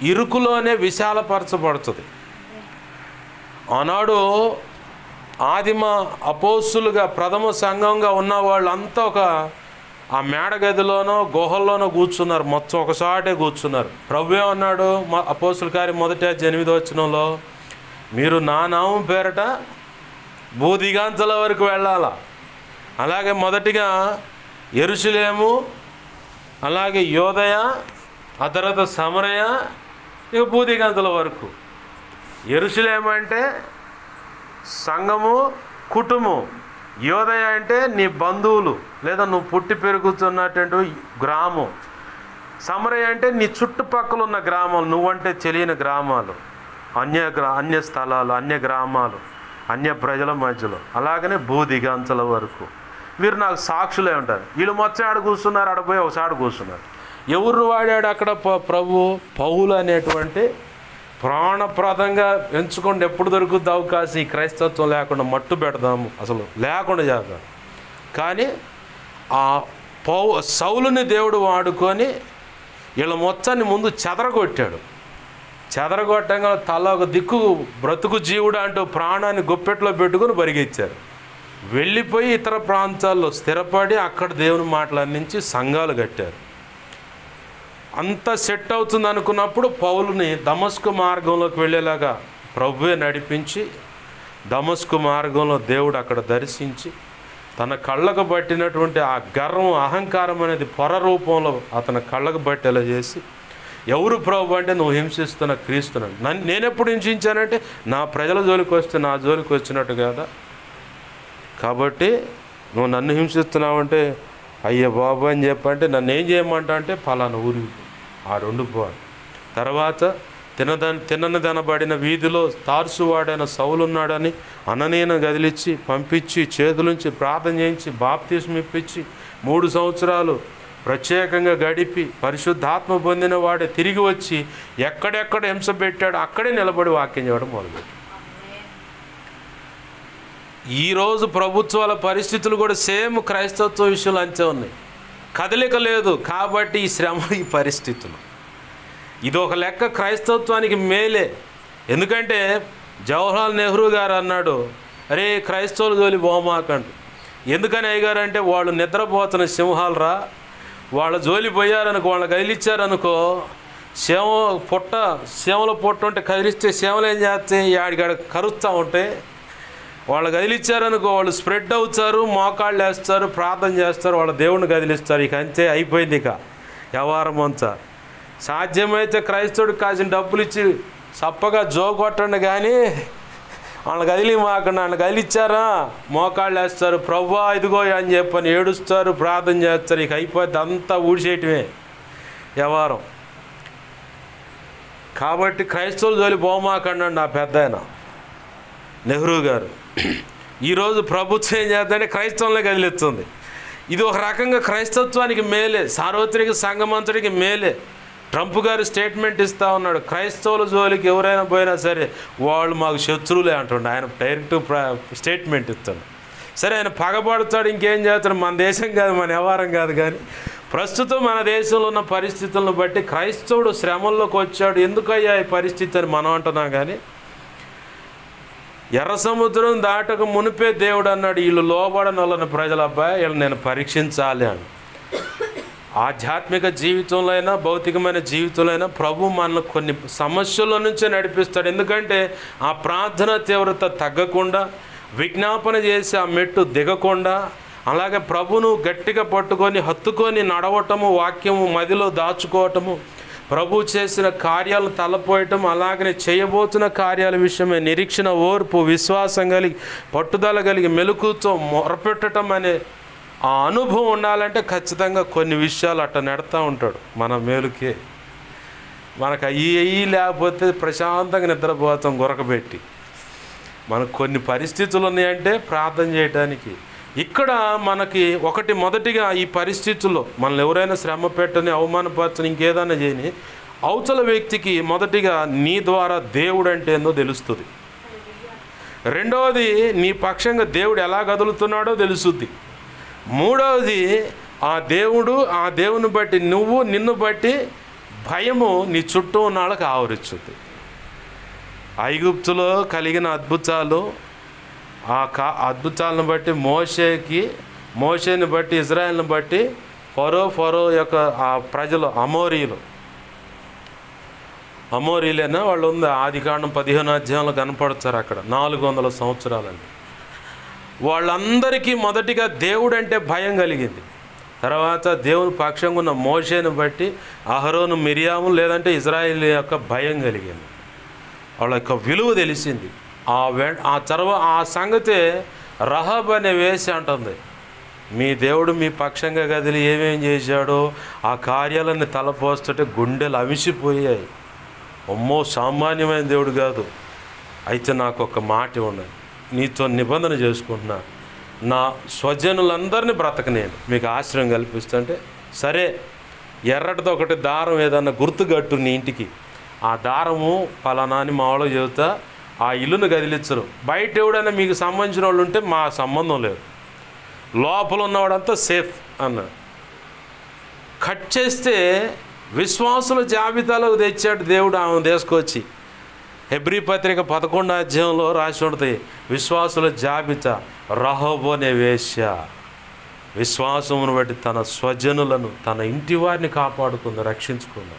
ఇరుకులోనే విశాలపరచబడుతుంది. ఆనాడు ఆదిమ అపోస్తులుగా ప్రథమ సంఘంగా ఉన్న వాళ్ళంతా ఆ మేడగదిలోనో గుహల్లోనో కూర్చున్నారు, మొత్తం ఒకసాటే కూర్చున్నారు. ప్రభు ఏమన్నాడు అపోస్తుల కార్యం 1:8 వచనంలో, మీరు నా నామం పేరట భూదిగాంతల వరకు వెళ్ళాలా. అలాగే మొదటిగా యెరూషలేము, అలాగే యోదయ, ఆ తర్వాత సమరయ, ఇక భూదిగంతల వరకు. యెరూషలేము అంటే సంఘము, కుటుంబం. యోదయ అంటే నీ బంధువులు లేదా నువ్వు పుట్టి పెరుగుతున్నటువంటి గ్రామం. సమరయ అంటే నీ చుట్టుపక్కల ఉన్న గ్రామాలు, నువ్వంటే తెలియని గ్రామాలు, అన్య స్థలాలు, అన్య గ్రామాలు, అన్య ప్రజల మధ్యలో, అలాగనే భూదిగంతల వరకు వీరు నాకు సాక్షులే ఉంటారు. వీళ్ళు మొత్తం ఆడ కూర్చున్నారు, ఆడపోయి ఒకసారి కూర్చున్నారు. ఎవరు వాడాడు అక్కడ ప్రభు? పౌలు అనేటువంటి ప్రాణప్రదంగా ఎంచుకోండి, ఎప్పుడు దొరుకుద్ది అవకాశం ఈ క్రైస్తత్వం లేకుండా మట్టు పెడదాము, అసలు లేకుండా చేద్దాం. కానీ ఆ సౌలుని దేవుడు వాడుకొని వీళ్ళ మొత్తాన్ని ముందు చెదరగొట్టాడు. చెదరగొట్టంగా తల ఒక దిక్కు బ్రతుకు జీవుడు అంటూ ప్రాణాన్ని గుప్పెట్లో పెట్టుకుని పరిగెత్తారు. వెళ్ళిపోయి ఇతర ప్రాంతాల్లో స్థిరపడి అక్కడ దేవుని మాటలు అందించి సంఘాలు కట్టారు. అంతా సెట్ అవుతుంది అనుకున్నప్పుడు పౌలుని దమస్కు మార్గంలోకి వెళ్ళేలాగా ప్రభువే నడిపించి, దమస్కు మార్గంలో దేవుడు అక్కడ దర్శించి తన కళ్ళకు పట్టినటువంటి ఆ గర్వం, అహంకారం అనేది పొర రూపంలో అతని కళ్ళకు పట్టేలా చేసి, ఎవరు ప్రభు అంటే నువ్వు హింసిస్తున్న క్రీస్తున్నాను. నేనెప్పుడు హింసించానంటే నా ప్రజల జోలికి వస్తే నా జోలికి వచ్చినట్టు కదా, కాబట్టి నువ్వు నన్ను హింసిస్తున్నావంటే అయ్యే బాబు అని చెప్పంటే నన్ను ఏం చేయమంటా అంటే పలానా ఊరి ఆ 2 పోవాలి. తర్వాత తిననదనబడిన వీధిలో తార్సువాడైన సౌలున్నాడని అననీయను గదిలిచ్చి పంపించి చేతులుంచి ప్రార్థన చేయించి బాప్తిస్మం ఇప్పించి 3 సంవత్సరాలు ప్రత్యేకంగా గడిపి పరిశుద్ధాత్మ పొందిన వాడే తిరిగి వచ్చి ఎక్కడెక్కడ హింస పెట్టాడో అక్కడే నిలబడి వాక్యం చేయడం మొదలుపెట్టాడు. ఈరోజు ప్రభుత్వాల పరిస్థితులు కూడా సేమ్ క్రైస్తవ విషయాలు అంతే ఉన్నాయి. కదలిక లేదు కాబట్టి ఈ శ్రమ, ఈ పరిస్థితులు. ఇది ఒక లెక్క క్రైస్తవత్వానికి మేలే. ఎందుకంటే జవహర్లాల్ నెహ్రూ గారు అన్నాడు, అరే క్రైస్తవులు జోలి బోమాకండు. ఎందుకని అయ్యగారు అంటే వాళ్ళు నిద్రపోతున్న సింహాలు రా, వాళ్ళ జోలి పోయారనుకో, వాళ్ళ కదిలిచ్చారనుకో, సేమల పొట్ట ఉంటే కదిలిస్తే సేమలు ఏం చేస్తాయి, ఆడికాడ కరుస్తూ ఉంటే, వాళ్ళు కదిలిచ్చారనుకో వాళ్ళు స్ప్రెడ్ అవుతారు, మోకాళ్ళు వేస్తారు, ప్రార్థన చేస్తారు, వాళ్ళ దేవుడిని కదిలిస్తారు. ఇక అంతే అయిపోయింది. ఇక వ్యవహారం అంతా సాధ్యమైతే క్రైస్తవుడికి కాసిన డబ్బులు ఇచ్చి చప్పగా జోగొట్టండి, కానీ వాళ్ళని కదిలి మాకండి. వాళ్ళని కదిలిచ్చారా మోకాళ్ళు వేస్తారు, ప్రభువా ఇదిగో అని చెప్పని ఏడుస్తారు, ప్రార్థన చేస్తారు. ఇక అయిపోద్ది, అంతా ఊడిసేయటమే వ్యవహారం. కాబట్టి క్రైస్తవులు జోలి పోమాకండి నా పెద్ద ఆయన నెహ్రూ గారు. ఈరోజు ప్రభుత్వం ఏం చేద్దంటే క్రైస్తవంలో కదిలిస్తుంది. ఇది ఒక రకంగా క్రైస్తత్వానికి మేలే, సార్వత్రిక సంఘమంతటికి మేలే. ట్రంప్ గారు స్టేట్మెంట్ ఇస్తూ ఉన్నాడు, క్రైస్తవుల జోలికి ఎవరైనా పోయినా సరే వాళ్ళు మాకు శత్రువులే అంటుండే. ఆయన డైరెక్ట్ స్టేట్మెంట్ ఇస్తాడు. సరే ఆయన పగబడతాడు, ఇంకేం చేస్తాడు, మన దేశం కాదు, మన వ్యవహారం కాదు. కానీ ప్రస్తుతం మన దేశంలో ఉన్న పరిస్థితులను బట్టి క్రైస్తవుడు శ్రమంలోకి వచ్చాడు. ఎందుకయ్యా ఈ పరిస్థితి అని మనం అంటున్నాం. కానీ ఎర్ర సముద్రం దాటక మునిపే దేవుడు అన్నాడు, వీళ్ళు లోబడనొల్లని ప్రజల అబ్బాయి, వీళ్ళు నేను పరీక్షించాలి అని. ఆధ్యాత్మిక జీవితంలో అయినా భౌతికమైన జీవితంలో అయినా ప్రభు మనల్ని కొన్ని సమస్యల నుంచే నడిపిస్తాడు. ఎందుకంటే ఆ ప్రార్థన తీవ్రత తగ్గకుండా, విజ్ఞాపన చేసి ఆ మెట్టు దిగకుండా, అలాగే ప్రభును గట్టిగా పట్టుకొని హత్తుకొని నడవటము, వాక్యము మదిలో దాచుకోవటము, ప్రభు చేసిన కార్యాలు తలపోయటం, అలాగనే చేయబోతున్న కార్యాల విషయమే నిరీక్షణ, ఓర్పు, విశ్వాసం కలిగి, పట్టుదల కలిగి, మెలకుతో మొరపెట్టడం అనే ఆ అనుభవం ఉండాలంటే ఖచ్చితంగా కొన్ని విషయాలు అట్ట నెడతా ఉంటాడు మన మేలుకే. మనకు అయ్యి లేకపోతే ప్రశాంతంగా నిద్రపోతాం గురకబెట్టి. మనకు కొన్ని పరిస్థితులు ఉన్నాయంటే ప్రార్థన చేయడానికి. ఇక్కడ మనకి మొదటిగా ఈ పరిస్థితుల్లో మనల్ని ఎవరైనా శ్రమ పెట్టని, అవమానపరచని, ఇంకేదైనా చేయని, అవతల వ్యక్తికి మొదటిగా నీ ద్వారా దేవుడు అంటే ఏందో తెలుస్తుంది. రెండవది నీ పక్షంగా దేవుడు ఎలా కదులుతున్నాడో తెలుస్తుంది. మూడవది ఆ దేవుని బట్టి నిన్ను బట్టి భయము నీ చుట్టూ ఉన్న వాళ్ళకి ఆవరించుద్ది. ఐగుప్తులో కలిగిన అద్భుతాలు, ఆ అద్భుతాలను బట్టి మోషేని బట్టి ఇజ్రాయెల్ని బట్టి ఫరో యొక్క ఆ ప్రజలు అమోరీలేనా వాళ్ళు ఉంది. ఆదికాండం 15వ అధ్యాయంలో కనపడతారు. అక్కడ 400 సంవత్సరాలండి. వాళ్ళందరికీ మొదటిగా దేవుడు అంటే భయం కలిగింది. తర్వాత దేవుని పక్షంగా ఉన్న మోషేని బట్టి అహరోను, మిరియాము లేదంటే ఇజ్రాయిల్ యొక్క భయం కలిగింది. వాళ్ళ యొక్క విలువ తెలిసింది. ఆ సంగతే రహాబ్ అనే వేసి అంటుంది. మీ దేవుడు మీ పక్షంగా కదిలి ఏమేం చేశాడో ఆ కార్యాలన్నీ తలపోస్తుంటే గుండెలు అవిసిపోయాయి. అమ్మో, సామాన్యమైన దేవుడు కాదు. అయితే నాకు ఒక మాట ఉన్నది, నీతో నిబంధన చేసుకుంటున్నా, నా స్వజనులందరినీ బ్రతకనేను మీకు ఆశ్రయం కల్పిస్తుంటే, సరే ఎర్రటితో ఒకటి దారం ఏదన్నా గుర్తుగట్టు నీ ఇంటికి, ఆ దారము పలానా అని మా వాళ్ళు చెబుతా, ఆ ఇల్లును కదిలించరు. బయట ఎవడైనా మీకు సంబంధించిన వాళ్ళు ఉంటే మా సంబంధం లేదు, లోపల ఉన్నవాడంతా సేఫ్ అన్నాడు. కట్ చేస్తే విశ్వాసుల జాబితాలోకి తెచ్చాడు దేవుడు ఆమె తీసుకొచ్చి. హెబ్రీ పత్రిక 11వ అధ్యాయంలో రాసి ఉంటుంది, విశ్వాసుల జాబితా. రహోబు అనే వేశ్య విశ్వాసమును బట్టి తన స్వజనులను, తన ఇంటి వారిని కాపాడుకుంది, రక్షించుకుంది.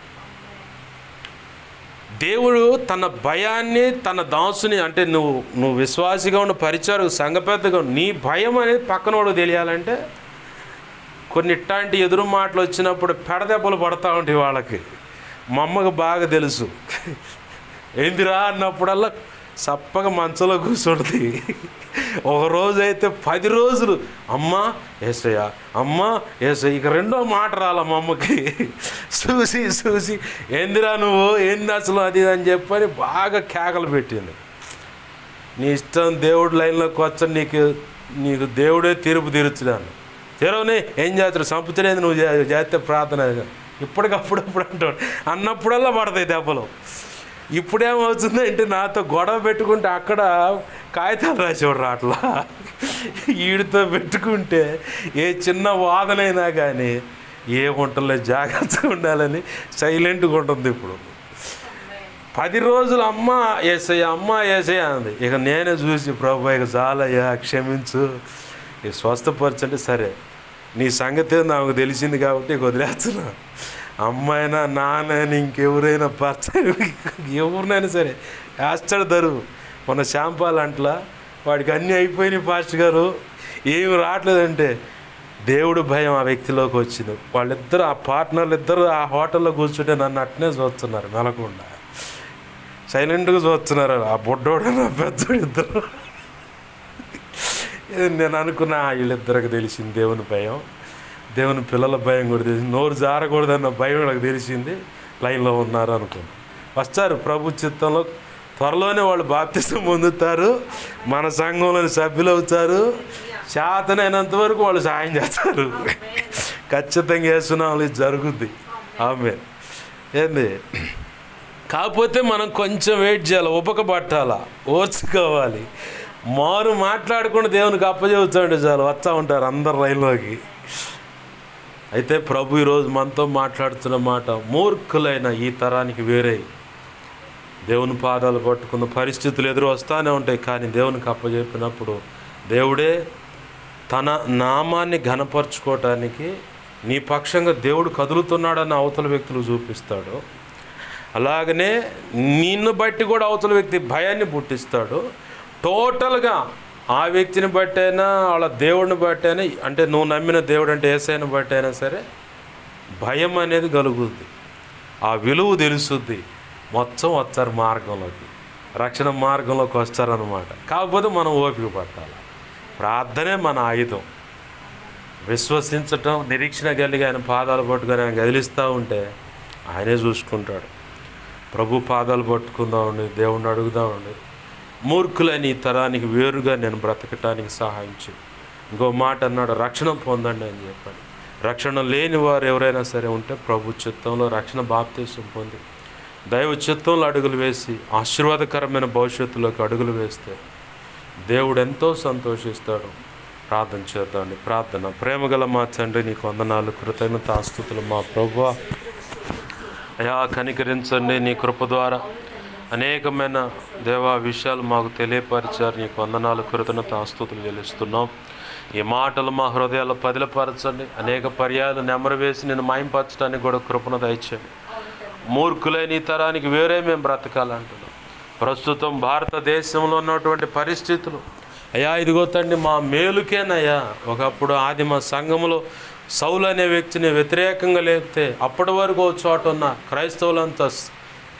దేవుడు తన భయాన్ని తన దాసుని, అంటే నువ్వు విశ్వాసిగా ఉన్న పరిచారు సంఘ పెద్దగా నీ భయం అనేది పక్కనోడు తెలియాలంటే కొన్ని ఇట్లాంటి ఎదురు మాటలు వచ్చినప్పుడు పెడదెబ్బలు పడతా ఉంటాయి వాళ్ళకి. మా అమ్మకు బాగా తెలుసు, ఏందిరా అన్నప్పుడల్లా చప్పగా మంచంలో కూర్చుంటుంది. ఒకరోజు అయితే 10 రోజులు అమ్మ ఏసయ్య, అమ్మ ఏసయ్య, ఇక రెండో మాట రాల మా అమ్మకి. చూసి ఏందిరా నువ్వు, ఏంది అసలు అది అని చెప్పని బాగా కేకలు పెట్టింది. నీ ఇష్టం, దేవుడు లైన్లోకి వచ్చా, నీకు దేవుడే తీర్పు తీర్చుదాను. తెరవని ఏం చేస్తాడు, చంపుతలేదు నువ్వు చేస్తే ప్రార్థన. ఇప్పటికప్పుడప్పుడు అంటాడు, అన్నప్పుడల్లా పడతాయి దెబ్బలు. ఇప్పుడేమవుతుందంటే నాతో గొడవ పెట్టుకుంటే అక్కడ కాగితాలు రాసేవాడు అట్లా. వీడితో పెట్టుకుంటే ఏ చిన్న వాదనైనా కానీ ఏముంటలే, జాగ్రత్తగా ఉండాలని సైలెంట్గా ఉంటుంది. ఇప్పుడు 10 రోజులు అమ్మ ఏసయ్య అంది. ఇక నేనే చూసి, ప్రభు ఇక చాలయ్యా, క్షమించు, ఇక స్వస్థపరచండి. సరే నీ సంగతే నాకు తెలిసింది కాబట్టి ఇక వదిలేస్తున్నా. అమ్మాయినా నాన్నైనా ఇంకెవరైనా భర్త ఎవరినైనా సరే వేస్తాడు దరువు. మన శాంపాలు అంట్లా వాడికి అన్నీ అయిపోయినాయి పాస్టర్ గారు, ఏమి రావట్లేదంటే దేవుడు భయం ఆ వ్యక్తిలోకి వచ్చింది. వాళ్ళిద్దరు, ఆ పార్ట్నర్లు ఇద్దరు ఆ హోటల్లో కూర్చుంటే నన్ను అట్నే చూస్తున్నారు, మెలకుండా సైలెంట్గా చూస్తున్నారు. ఆ బుడ్డోడు నా పెద్దోడు ఇద్దరు. నేను అనుకున్నా వీళ్ళిద్దరికి తెలిసింది దేవుని భయం, దేవుని పిల్లల భయం కూడా తెలిసింది, నోరు జారకూడదన్న భయం నాకు తెలిసింది. లైన్లో ఉన్నారు అనుకున్నాను. వస్తారు ప్రభు చిత్తంలో, త్వరలోనే వాళ్ళు బాప్తిసం పొందుతారు, మన సంఘంలోని సభ్యులు అవుతారు, చేతనైనంత వరకు వాళ్ళు సాయం చేస్తారు. ఖచ్చితంగా వేస్తున్నాం, ఇది జరుగుద్ది. ఆమె ఏంది, కాకపోతే మనం కొంచెం వెయిట్ చేయాలి, ఉపకపట్టాలా, ఓర్చుకోవాలి. మారు మాట్లాడకుండా దేవునికి అప్పచెబుతాడు చాలు, వస్తూ ఉంటారు అందరు లైన్లోకి. అయితే ప్రభు ఈరోజు మనతో మాట్లాడుతున్న మాట, మూర్ఖులైన ఈ తరానికి వేరే దేవుని పాదాలు పట్టుకున్న పరిస్థితులు ఎదురు వస్తూనే ఉంటాయి. కానీ దేవునికి అప్పచెప్పినప్పుడు దేవుడే తన నామాన్ని ఘనపరచుకోవటానికి నీ పక్షంగా దేవుడు కదులుతున్నాడన్న అవతల వ్యక్తులు చూపిస్తాడు. అలాగనే నిన్ను బట్టి కూడా అవతల వ్యక్తి భయాన్ని పుట్టిస్తాడు. టోటల్గా ఆ వ్యక్తిని బట్టి అయినా, వాళ్ళ దేవుడిని బట్టి అయినా, అంటే నువ్వు నమ్మిన దేవుడు అంటే యేసయ్యను బట్టి అయినా సరే భయం అనేది కలుగుద్ది, ఆ విలువ తెలుస్తుంది. మొత్తం వస్తారు మార్గంలోకి, రక్షణ మార్గంలోకి వస్తారనమాట. కాకపోతే మనం ఓపిక పట్టాలి. ప్రార్థనే మన ఆయుధం. విశ్వసించటం, నిరీక్షణ కలిగి ఆయన పాదాలు పట్టుకొని ఆయన కదిలిస్తూ ఉంటే ఆయనే చూసుకుంటాడు. ప్రభు పాదాలు పట్టుకుందామండి, దేవుణ్ణి అడుగుదామండి. మూర్ఖులని ఈ తరానికి వేరుగా నేను బ్రతకటానికి సహాయం చేయి. ఇంకో మాట అన్నాడు, రక్షణ పొందండి అని చెప్పాడు. రక్షణ లేని వారు ఎవరైనా సరే ఉంటే ప్రభు చిత్తంలో రక్షణ బాప్తీసం పొంది దైవ చిత్తంలో అడుగులు వేసి ఆశీర్వాదకరమైన భవిష్యత్తులోకి అడుగులు వేస్తే దేవుడు ఎంతో సంతోషిస్తాడు. ప్రార్థన చేద్దామండి. ప్రార్థన. ప్రేమగల మా తండ్రి, నీకు వందనాలు, కృతజ్ఞతాస్తుతులు మా ప్రభువా. అయా కనికరించండి, నీ కృప ద్వారా అనేకమైన దేవా విషయాలు మాకు తెలియపరిచారు. నీకు వందనాలు, కృతజ్ఞతాస్తుతులు చెల్లిస్తున్నాం. ఈ మాటలు మా హృదయాల్లో పదిలపరచండి. అనేక పర్యాలు నెమరు వేసి నేను మాయంపరచడానికి కూడా కృపను దయచేయండి. మూర్ఖులైన ఈ తరానికి వేరే మేము బ్రతకాలంటున్నాం. ప్రస్తుతం భారతదేశంలో ఉన్నటువంటి పరిస్థితులు అయ్యా ఇదిగో తండ్రి మా మేలుకేనయ్యా. ఒకప్పుడు ఆదిమ సంఘములో సౌలు అనే వ్యక్తిని వ్యతిరేకంగా లేపితే అప్పటి వరకు చోట ఉన్న క్రైస్తవులంతా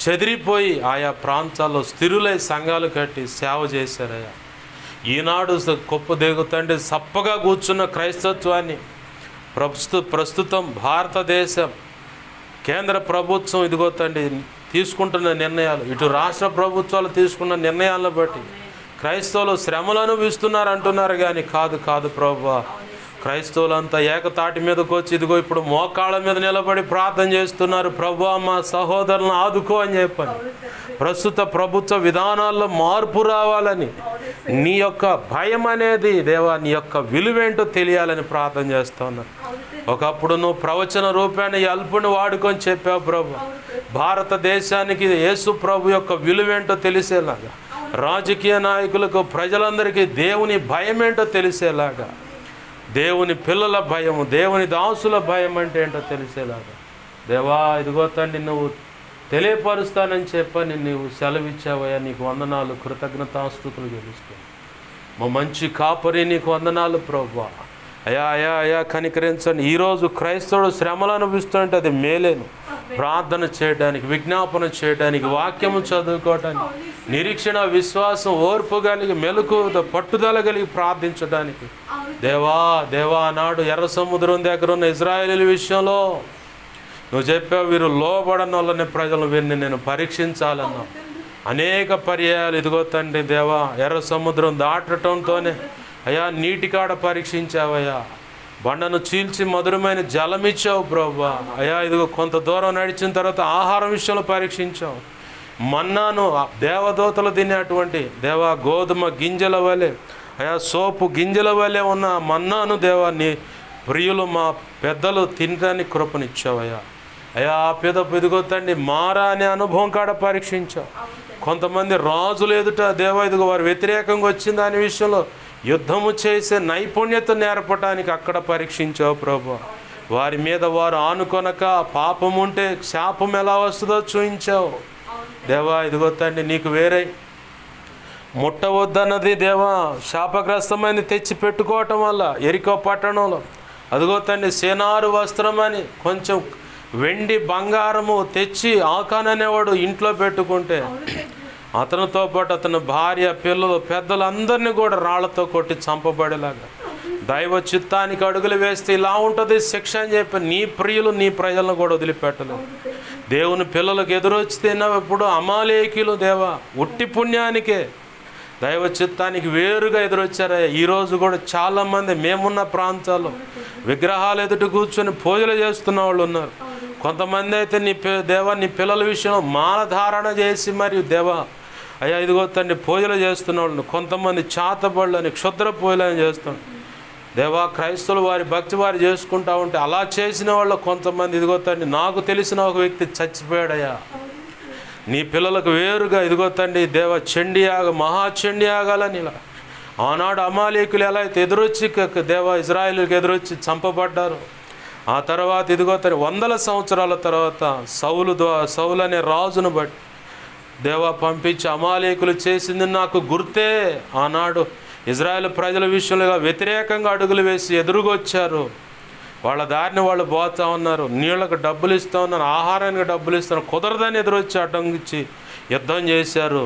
చెదిరిపోయి ఆయా ప్రాంతాల్లో స్థిరులై సంఘాలు కట్టి సేవ చేశారయ్యా. ఈనాడు గొప్ప దేగు తండ్రి సప్పగా కూర్చున్న క్రైస్తత్వాన్ని ప్రస్తుతం భారతదేశం కేంద్ర ప్రభుత్వం ఇదిగో తండ్రి తీసుకుంటున్న నిర్ణయాలు, ఇటు రాష్ట్ర ప్రభుత్వాలు తీసుకున్న నిర్ణయాలను బట్టి క్రైస్తవులు శ్రమలు అనుభవిస్తున్నారు అంటున్నారు. కానీ కాదు ప్రభువా, క్రైస్తవులంతా ఏకతాటి మీదకి వచ్చి ఇదిగో ఇప్పుడు మోకాళ్ళ మీద నిలబడి ప్రార్థన చేస్తున్నారు. ప్రభువా మా సహోదరులను ఆదుకో అని చెప్పని, ప్రస్తుత ప్రభుత్వ విధానాల్లో మార్పు రావాలని, నీ యొక్క భయం అనేది దేవా నీ యొక్క విలువేంటో తెలియాలని ప్రార్థన చేస్తూ ఉన్నారు. ఒకప్పుడు నువ్వు ప్రవచన రూపాన్ని అల్పుని వాడుకొని చెప్పావు ప్రభు, భారతదేశానికి యేసు ప్రభు యొక్క విలువేంటో తెలిసేలాగా, రాజకీయ నాయకులకు ప్రజలందరికీ దేవుని భయం ఏంటో తెలిసేలాగా, దేవుని పిల్లల భయము, దేవుని దాసుల భయం అంటే ఏంటో తెలిసేలాగా దేవా ఇదిగో తండ్రి నువ్వు తెలియపరుస్తానని చెప్పని నీవు సెలవిచ్చావయ్యా. నీకు వందనాలు, కృతజ్ఞతాస్తుతులు చెల్లిస్తాను. మా మంచి కాపరి నీకు వందనాలు ప్రభువా. అయా కనికరించండి. ఈరోజు క్రైస్తవుడు శ్రమలు అనుభవిస్తుంటే అది మేలేను. ప్రార్థన చేయడానికి, విజ్ఞాపన చేయడానికి, వాక్యము చదువుకోవటానికి, నిరీక్షణ, విశ్వాసం, ఓర్పు కలిగి, మెలకు, పట్టుదల కలిగి ప్రార్థించడానికి దేవా నాడు ఎర్ర సముద్రం దగ్గర ఉన్న ఇజ్రాయేలీల విషయంలో నువ్వు చెప్పావు, వీరు లోబడని వాళ్ళని ప్రజలు వీరిని నేను పరీక్షించాలన్నావు. అనేక పర్యాయాలు ఇదిగో తండ్రి దేవా ఎర్ర సముద్రం దాటటంతోనే అయ్యా నీటికాడ పరీక్షించావయ్యా. బండను చీల్చి మధురమైన జలం ఇచ్చావు ప్రభువా. అయ్యా ఇదిగో కొంత దూరం నడిచిన తర్వాత ఆహారం విషయంలో పరీక్షించావు. మన్నాను దేవదూతలు తినేటువంటి దేవా గోధుమ గింజల వలె, అయా సోపు గింజల వలె ఉన్న మన్నాను దేవా నీ ప్రియులు మా పెద్దలు తినడానికి కృపనిచ్చావయ్యా. అయ్యా పెదపు ఇదిగొద్దండి మారా అనే అనుభవం కాడ పరీక్షించావు. కొంతమంది రాజులు ఎదుట దేవా ఇదిగో వారు వ్యతిరేకంగా వచ్చిన దాని విషయంలో యుద్ధము చేసే నైపుణ్యత నేర్పడానికి అక్కడ పరీక్షించావు ప్రభు. వారి మీద వారు ఆనుకొనక పాపం ఉంటే శాపం ఎలా వస్తుందో చూయించావు దేవా. ఇదిగో తండ్రి నీకు వేరే ముట్టవద్దన్నది దేవా శాపగ్రస్తమైంది తెచ్చి పెట్టుకోవటం వల్ల ఎరికో పట్టణంలో అదిగో తండ్రి సేనారు వస్త్రం అని కొంచెం వెండి బంగారము తెచ్చి ఆకాన్ అనేవాడు ఇంట్లో పెట్టుకుంటే అతనితో పాటు అతని భార్య, పిల్లలు, పెద్దలందరినీ కూడా రాళ్లతో కొట్టి చంపబడేలాగా దైవ చిత్తానికి అడుగులు వేస్తే ఇలా ఉంటుంది శిక్ష అని చెప్పి నీ ప్రియులు నీ ప్రజలను కూడా వదిలిపెట్టలేదు. దేవుని పిల్లలకు ఎదురొచ్చి తిన్నప్పుడు అమాలేకీలు దేవా ఉట్టి పుణ్యానికే దైవ చిత్తానికి వేరుగా ఎదురొచ్చారా. ఈరోజు కూడా చాలామంది మేమున్న ప్రాంతాల్లో విగ్రహాలు ఎదుట కూర్చొని పూజలు చేస్తున్న వాళ్ళు ఉన్నారు. కొంతమంది అయితే దేవా నీ పిల్లల విషయంలో మాలధారణ చేసి మరియు దేవా అయ్యా ఇదిగో తండ్రి పూజలు చేస్తున్న వాళ్ళు, కొంతమంది చాతబళ్ళని క్షుద్ర పూజలని చేస్తాం దేవా. క్రైస్తవులు వారి భక్తి వారు చేసుకుంటా ఉంటే అలా చేసిన వాళ్ళు కొంతమంది ఇదిగో తండ్రి నాకు తెలిసిన ఒక వ్యక్తి చచ్చిపోయాడయ్యా. నీ పిల్లలకు వేరుగా ఇదిగో తండ్రి దేవా చండియాగ మహాచండియాగాలని ఇలా ఆనాడు అమాలేకులు ఎలా అయితే ఎదురొచ్చి దేవా ఇజ్రాయేలుకి ఎదురొచ్చి చంపబడ్డారు. ఆ తర్వాత ఇదిగో తండ్రి 100 సంవత్సరాల తర్వాత సౌలు అనే రాజును బట్టి దేవా పంపించి అమాలేకులు చేసింది నాకు గుర్తే. ఆనాడు ఇజ్రాయేల్ ప్రజల విషయంలో వ్యతిరేకంగా అడుగులు వేసి ఎదురుగొచ్చారు. వాళ్ళ దారిని వాళ్ళు పోతూ ఉన్నారు, నీళ్ళకు డబ్బులు ఇస్తూ ఉన్నారు, ఆహారానికి డబ్బులు ఇస్తున్నారు, కుదరదని ఎదురొచ్చి అడ్డంగిచ్చి యుద్ధం చేశారు.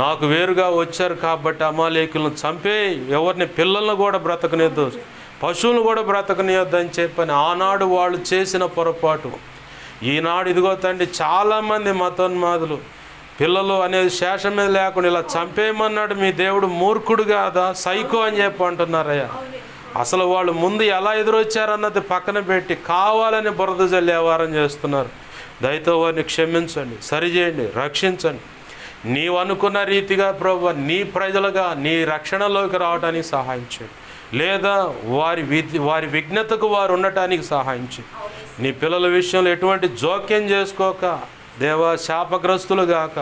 నాకు వేరుగా వచ్చారు కాబట్టి అమాలేకులను చంపే ఎవరిని పిల్లలను కూడా బ్రతకనిద్దు, పశువులను కూడా బ్రతకనియొద్దు అని చెప్పని ఆనాడు వాళ్ళు చేసిన పొరపాటు ఈనాడు ఇదిగో తండ్రి చాలామంది మతోన్మాదులు పిల్లలు అనేది శేషం మీద లేకుండా ఇలా చంపేయమన్నాడు మీ దేవుడు మూర్ఖుడు కాదా సైకో అని చెప్పి అంటున్నారయ్యా. అసలు వాళ్ళు ముందు ఎలా ఎదురొచ్చారన్నది పక్కన పెట్టి కావాలని బురద జల్లి వ్యవహారం చేస్తున్నారు. దయతో వారిని క్షమించండి, సరిచేయండి, రక్షించండి. నీవు అనుకున్న రీతిగా ప్రభు నీ ప్రజలుగా నీ రక్షణలోకి రావడానికి సహాయం చేయండి, లేదా వారి విఘ్నతకు వారు ఉండటానికి సహాయం చేయండి. నీ పిల్లల విషయంలో ఎటువంటి జోక్యం చేసుకోక దేవా శాపగ్రస్తులు గాక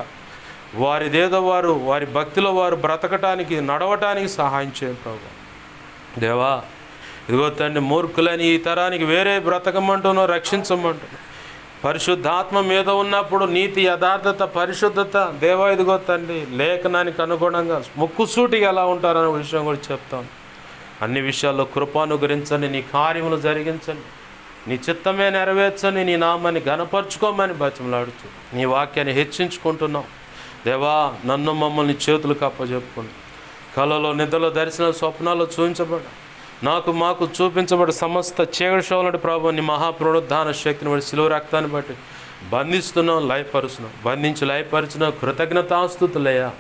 వారిదేదో వారి భక్తిలో వారు బ్రతకటానికి నడవటానికి సహాయం చేయండి ప్రభు. దేవా ఇదిగో తండ్రి మూర్ఖులని ఈ తరానికి వేరే బ్రతకమంటున్నావు, రక్షించమంటున్నావు. పరిశుద్ధాత్మ మీద ఉన్నప్పుడు నీతి, యథార్థత, పరిశుద్ధత దేవా ఇదిగో తండ్రి లేఖనానికి అనుగుణంగా ముక్కుసూటిగా ఎలా ఉంటారనే విషయం కూడా చెప్తాను. అన్ని విషయాల్లో కృపానుగ్రహించండి, నీ కార్యములు జరిగించండి, నీ చిత్తమే నెరవేర్చని, నీ నామాన్ని ఘనపరచుకోమని బతిమలాడుచు నీ వాక్యాన్ని హెచ్చించుకుంటున్నాం దేవా. నన్ను మమ్మల్ని చేతులకు అప్పచెప్పుకోండి. కలలో నిద్రలో దర్శన స్వప్నాల్లో చూపించబడ నాకు మాకు చూపించబడి సమస్త చీకటి శోధనటి ప్రభు నీ మహాపునరుద్ధాన శక్తిని బట్టి శిలువ రక్తాన్ని బట్టి బంధిస్తున్నాం, లయపరుస్తున్నాం. బంధించి లయపరిచిన కృతజ్ఞతాస్తుతులయ్యా.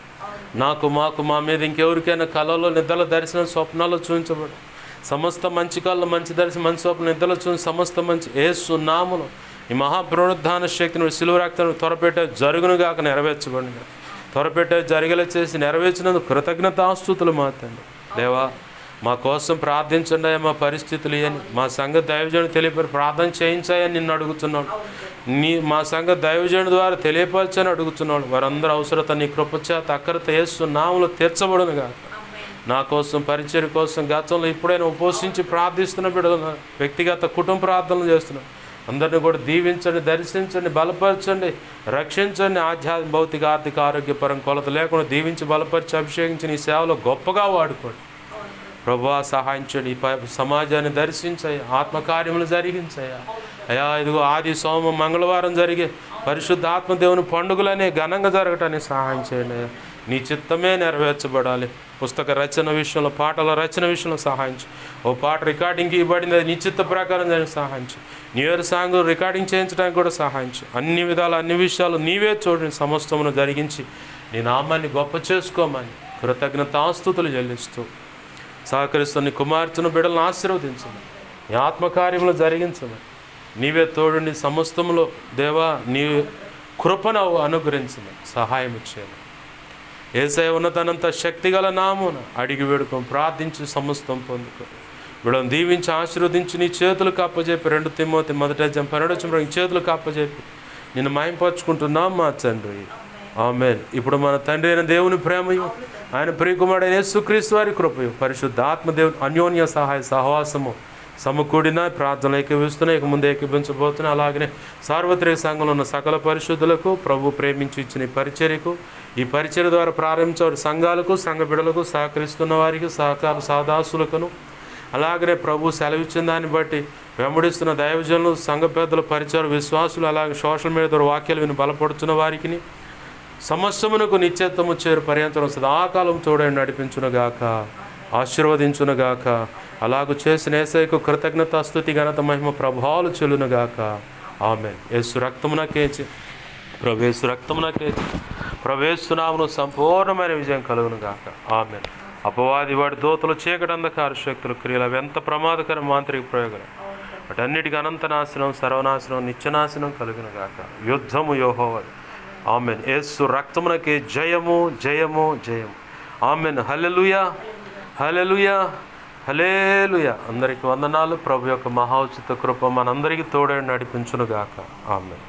నాకు మాకు మా మీద ఇంకెవరికైనా కలలో నిద్రలో దర్శనం స్వప్నాల్లో చూపించబడి సమస్త మంచి కళ్ళు మంచి దర్శనం మంచి స్వప్నం నిద్రలో చూసి సమస్త మంచి యేసు నామములో ఈ మహాపునరుద్ధాన శక్తిని శిలువ రక్తాన్ని త్వరపెట్టే జరుగునుగాక, నెరవేర్చబడి త్వరపెట్టే జరిగేలా చేసి నెరవేర్చినందుకు కృతజ్ఞతాస్తుతులు మాత్రండి. దేవా మా కోసం ప్రార్థించండి అయ్యా, మా పరిస్థితులు అని మా సంఘ దైవజనుడు తెలియపరి ప్రార్థన చేయించాయని నిన్ను అడుగుతున్నాడు. మా సంఘ దైవజనుడి ద్వారా తెలియపరచని అడుగుతున్నాడు. వారందరూ అవసరత నీ కృపచేత అక్కరత యేసు నామములో తీర్చబడును కాక. నా కోసం పరిచర్య కోసం గతంలో ఇప్పుడైనా ఉపవసించి ప్రార్థిస్తున్న బిడ్డలు, వ్యక్తిగత కుటుంబ ప్రార్థనలు చేస్తున్నాను. అందరినీ కూడా దీవించండి, దర్శించండి, బలపరచండి, రక్షించండి. ఆధ్యాత్మిక భౌతిక ఆర్థిక ఆరోగ్యపరం కొలత లేకుండా దీవించి బలపరిచి అభిషేకించి నీ సేవలో గొప్పగా వాడుకోండి ప్రభువా. సహాయించండి. ఈ సమాజాన్ని దర్శించాయి, ఆత్మకార్యములు జరిగించాయా అయా. ఇదిగో ఆది సోమ మంగళవారం జరిగే పరిశుద్ధ ఆత్మదేవుని పండుగలనే ఘనంగా జరగటానికి సహాయం చేయండి అయ్యా. నీ చిత్తమే నెరవేర్చబడాలి. పుస్తక రచన విషయంలో, పాటల రచన విషయంలో సహాయించు. ఓ పాట రికార్డింగ్కి ఇవ్వబడింది, అది నీ చిత్త ప్రకారం దానికి సహాయించు. న్యూ ఇయర్ సాంగ్ రికార్డింగ్ చేయించడానికి కూడా సహాయించు. అన్ని విధాలు అన్ని విషయాలు నీవే చూడండి, సమస్తమును జరిగించి నీ నామాన్ని గొప్ప చేసుకోమని కృతజ్ఞతాస్తుతులు చెల్లిస్తూ సహకరిస్తున్న నీ కుమార్తెను బిడ్డలను ఆశీర్వదించమని, నీ ఆత్మకార్యములు జరిగించమని, నీవే తోడుని సమస్తములో దేవా నీ కృపను అనుగ్రహించమని సహాయం ఇచ్చేది. యేసయ్య ఉన్నతనంత శక్తిగల నామున అడిగి వేడుకొని ప్రార్థించి సమస్తం పొందుకో. వీళ్ళని దీవించి ఆశీర్వదించి నీ చేతులు కప్పజెప్పి 2 తిమోతి 1:12 చేతులు కప్పజెప్పి నిన్ను మాయింపరుచుకుంటున్నాం మా తండ్రి. ఆమేన్. ఇప్పుడు మన తండ్రి అయిన దేవుని ప్రేమయు ఆయన ప్రియకుమారుడైన యేసుక్రీస్తు వారి కృపయు పరిశుద్ధ ఆత్మదేవుని అన్యోన్య సహాయ సహవాసము సమకూడిన ప్రార్థనలు ఏకీవిస్తున్నాయి, ఇక ముందు ఏకీభించబోతున్నాయి. అలాగనే సార్వత్రిక సంఘంలో ఉన్న సకల పరిశుద్ధులకు ప్రభు ప్రేమించి ఇచ్చిన ఈ పరిచర్యకు, ఈ పరిచర్య ద్వారా ప్రారంభించే సంఘాలకు, సంఘ బిడలకు సహకరిస్తున్న వారికి, సహకార సాదాసులకును, అలాగనే ప్రభు సెలవిచ్చిన దాన్ని బట్టి వెంబడిస్తున్న దైవజనులు, సంఘ పెద్దలు, పరిచయ విశ్వాసులు, అలాగే సోషల్ మీడియా ద్వారా వాక్యాలు విని బలపడుతున్న వారికి సమస్తమునకు నిత్యత్వము చేరు పర్యంతరం సదాకాలం తోడని నడిపించునుగాక, ఆశీర్వదించునుగాక. అలాగూ చేసిన యేసయ్యకు కృతజ్ఞత స్తుతి ఘనత మహిమ ప్రభావాలు చెల్లునుగాక. ఆమేన్. యేసు రక్తమునకేచి ప్రవేశు రక్తమునకేచి ప్రవేశునామును సంపూర్ణమైన విజయం కలుగునుగాక. ఆమేన్. అపవాది వాడి దోతలు, చీకటి అంధకార శక్తులు, క్రియలు అవి ఎంత ప్రమాదకర మాంత్రిక ప్రయోగాలు, వాటన్నిటికీ అనంత నాశనం, సర్వనాశనం, నిత్యనాశనం కలుగునుగాక. యుద్ధము యెహోవాది. ఆమెన్. యేసు రక్తమునకే జయము, జయము, జయము. ఆమెన్. హల్లెలూయా, హల్లెలూయా, హల్లెలూయా. అందరికీ వందనాలు. ప్రభు యొక్క మహోచిత కృప మనందరికీ తోడై నడిపించునుగాక. ఆమెన్.